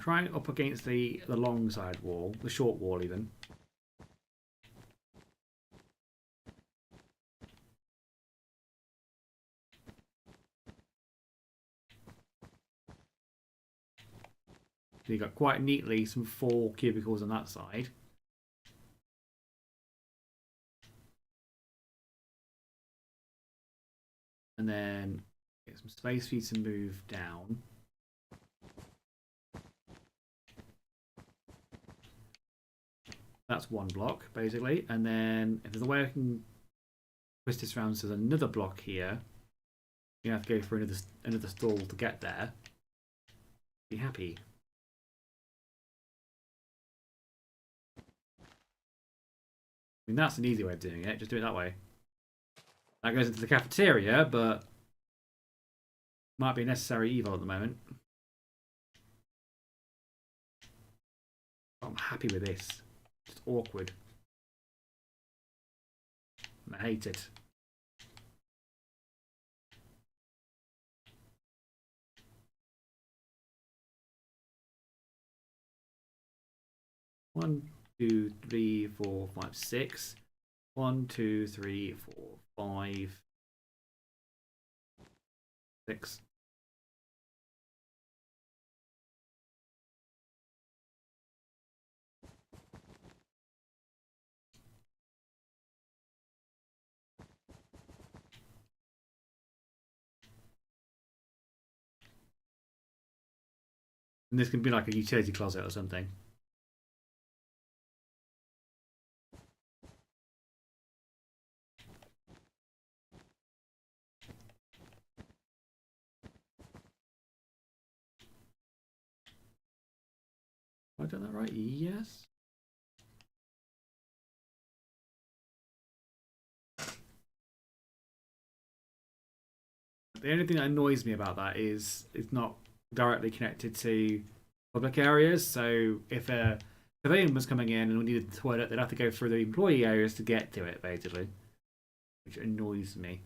Try it up against the long side wall, the short wall even. So you got quite neatly some 4 cubicles on that side. And then get some space for you to move down. That's one block, basically. And then if there's a way I can twist this around so there's another block here, you have to go for another stall to get there. Be happy. I mean, that's an easy way of doing it. Just do it that way. That goes into the cafeteria, but might be a necessary evil at the moment. I'm happy with this. Just awkward. And I hate it. One, 2, 3, 4, 5, 6. 1, 2, 3, 4, 5, 6. And this can be like a utility closet or something. Have I done that right? Yes. The only thing that annoys me about that is it's not directly connected to public areas. So if a civilian was coming in and needed the toilet, they'd have to go through the employee areas to get to it, basically, which annoys me.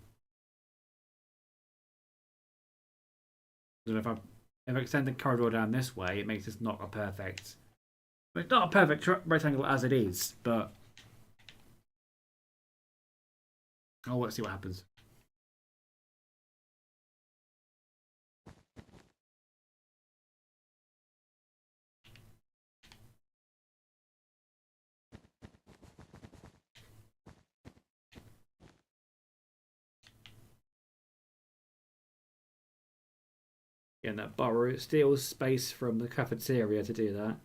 So if I extend the corridor down this way, it makes this not a perfect. It's not a perfect rectangle as it is, but oh, let's see what happens. And that borrow steals space from the cafeteria to do that.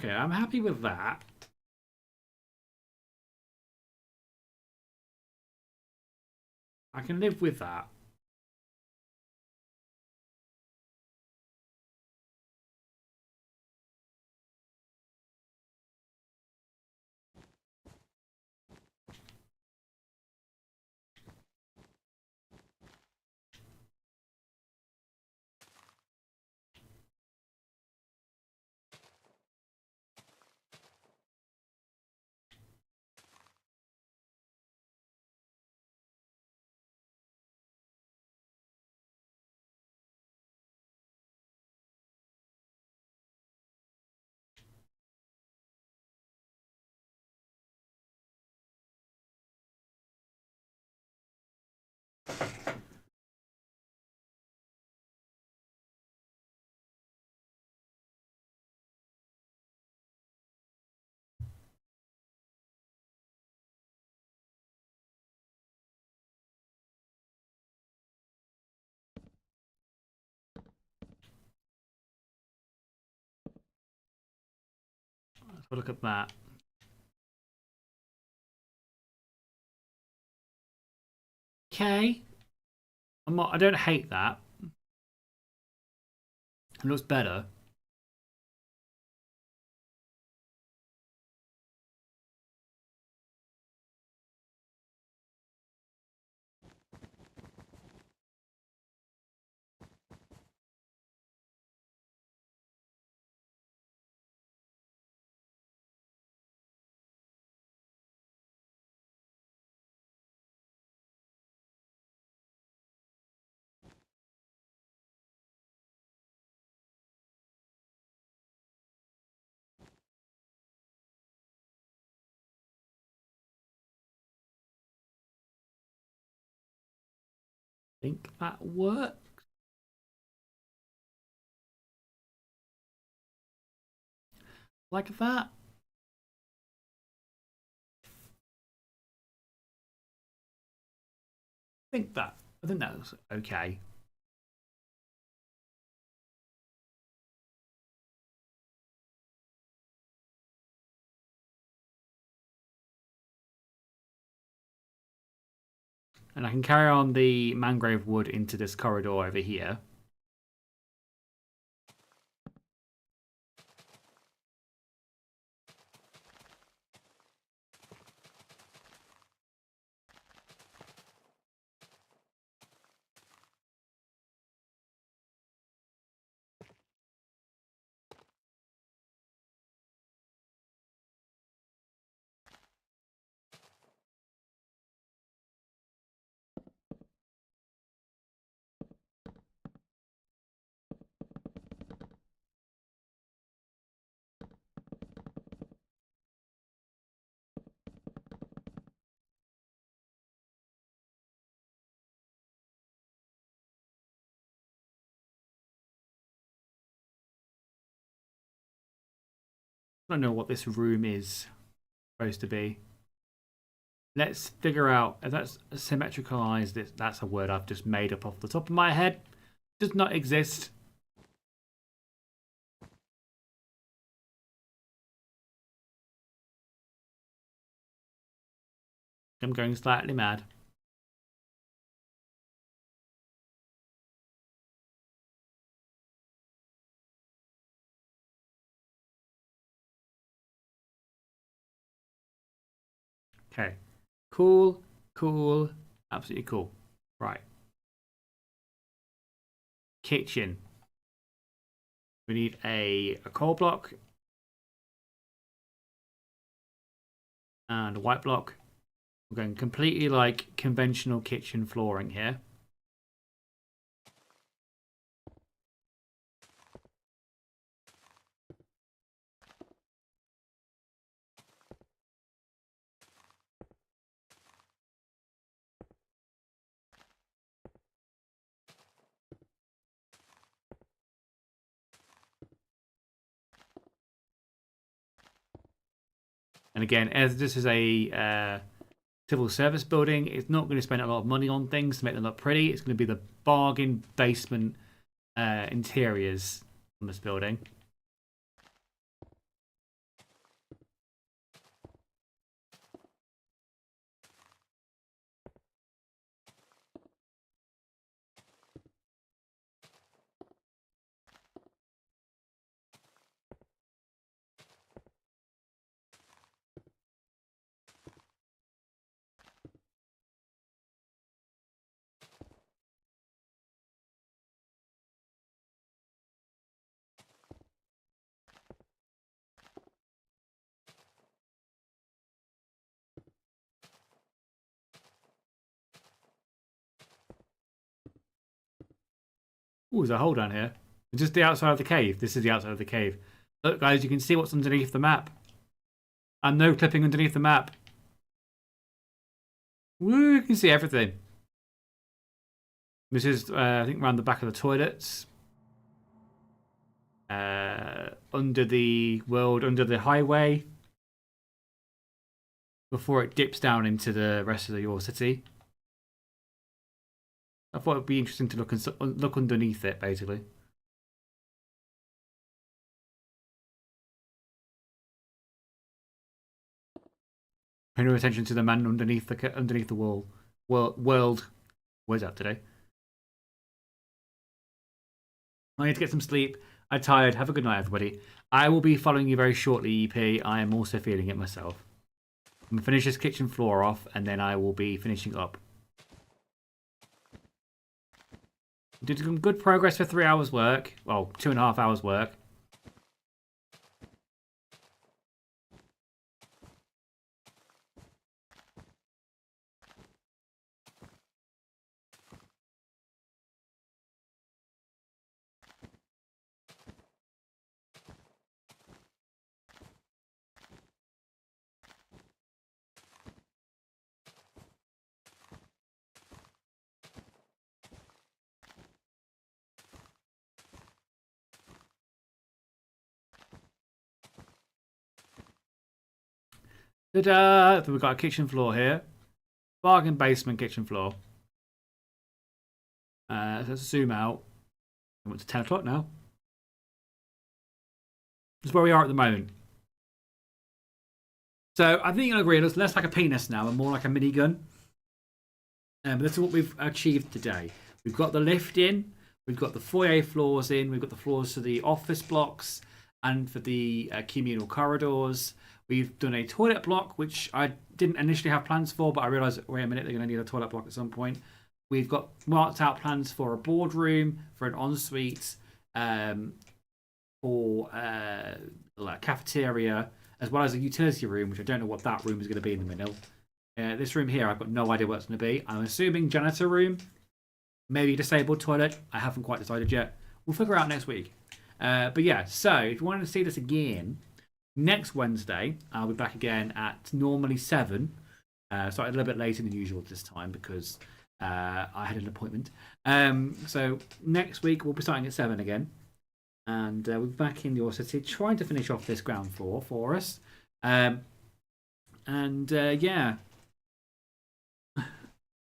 Okay, I'm happy with that. I can live with that. Let's have a look at that. Okay. I don't hate that. It looks better. I think that works. Like that. I think that's okay. And I can carry on the mangrove wood into this corridor over here. I don't know what this room is supposed to be. Let's figure out if that's symmetricalized. That's a word I've just made up off the top of my head. Does not exist. I'm going slightly mad. Okay. Cool. Cool. Absolutely cool. Right. Kitchen. We need a coal block and a white block. We're going completely like conventional kitchen flooring here. And again, as this is a civil service building, it's not going to spend a lot of money on things to make them look pretty. It's going to be the bargain basement interiors on this building. Oh, there's a hole down here. It's just the outside of the cave. This is the outside of the cave. Look, guys, you can see what's underneath the map. And no clipping underneath the map. Woo, you can see everything. This is, I think, around the back of the toilets. Under the world, under the highway. Before it dips down into the rest of the Yorcity. I thought it'd be interesting to look underneath it, basically. Pay no attention to the man underneath the wall. World. Where's that today? I need to get some sleep. I'm tired. Have a good night, everybody. I will be following you very shortly, EP. I am also feeling it myself. I'm going to finish this kitchen floor off, and then I will be finishing up. Did some good progress for 3 hours work. Well, 2.5 hours work. Ta-da! We've got a kitchen floor here. Bargain basement kitchen floor. So let's zoom out. It's 10 o'clock now. This is where we are at the moment. So I think you'll agree, it's less like a penis now and more like a minigun. But this is what we've achieved today. We've got the lift in. We've got the foyer floors in. We've got the floors for the office blocks and for the communal corridors. We've done a toilet block, which I didn't initially have plans for, but I realised, wait a minute, they're going to need a toilet block at some point. We've got marked out plans for a boardroom, for an ensuite, for a cafeteria, as well as a utility room, which I don't know what that room is going to be in the middle. This room here, I've got no idea what it's going to be. I'm assuming janitor room, maybe disabled toilet. I haven't quite decided yet. We'll figure out next week. But yeah, so if you wanted to see this again, next Wednesday, I'll be back again at normally 7. Started a little bit later than usual this time because I had an appointment. So next week, we'll be starting at 7 again. And we're back in Yorcity trying to finish off this ground floor for us. Yeah.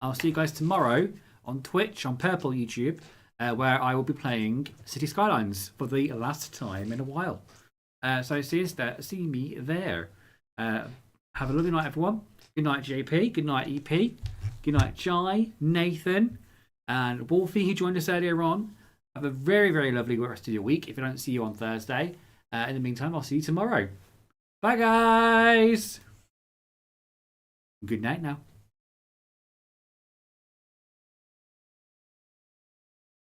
I'll see you guys tomorrow on Twitch, on Purple YouTube, where I will be playing City Skylines for the last time in a while. So see me there. Have a lovely night, everyone. Good night, JP. Good night, EP. Good night, Jai, Nathan, and Wolfie, who joined us earlier on. Have a very, very lovely rest of your week if I don't see you on Thursday. In the meantime, I'll see you tomorrow. Bye, guys. Good night now.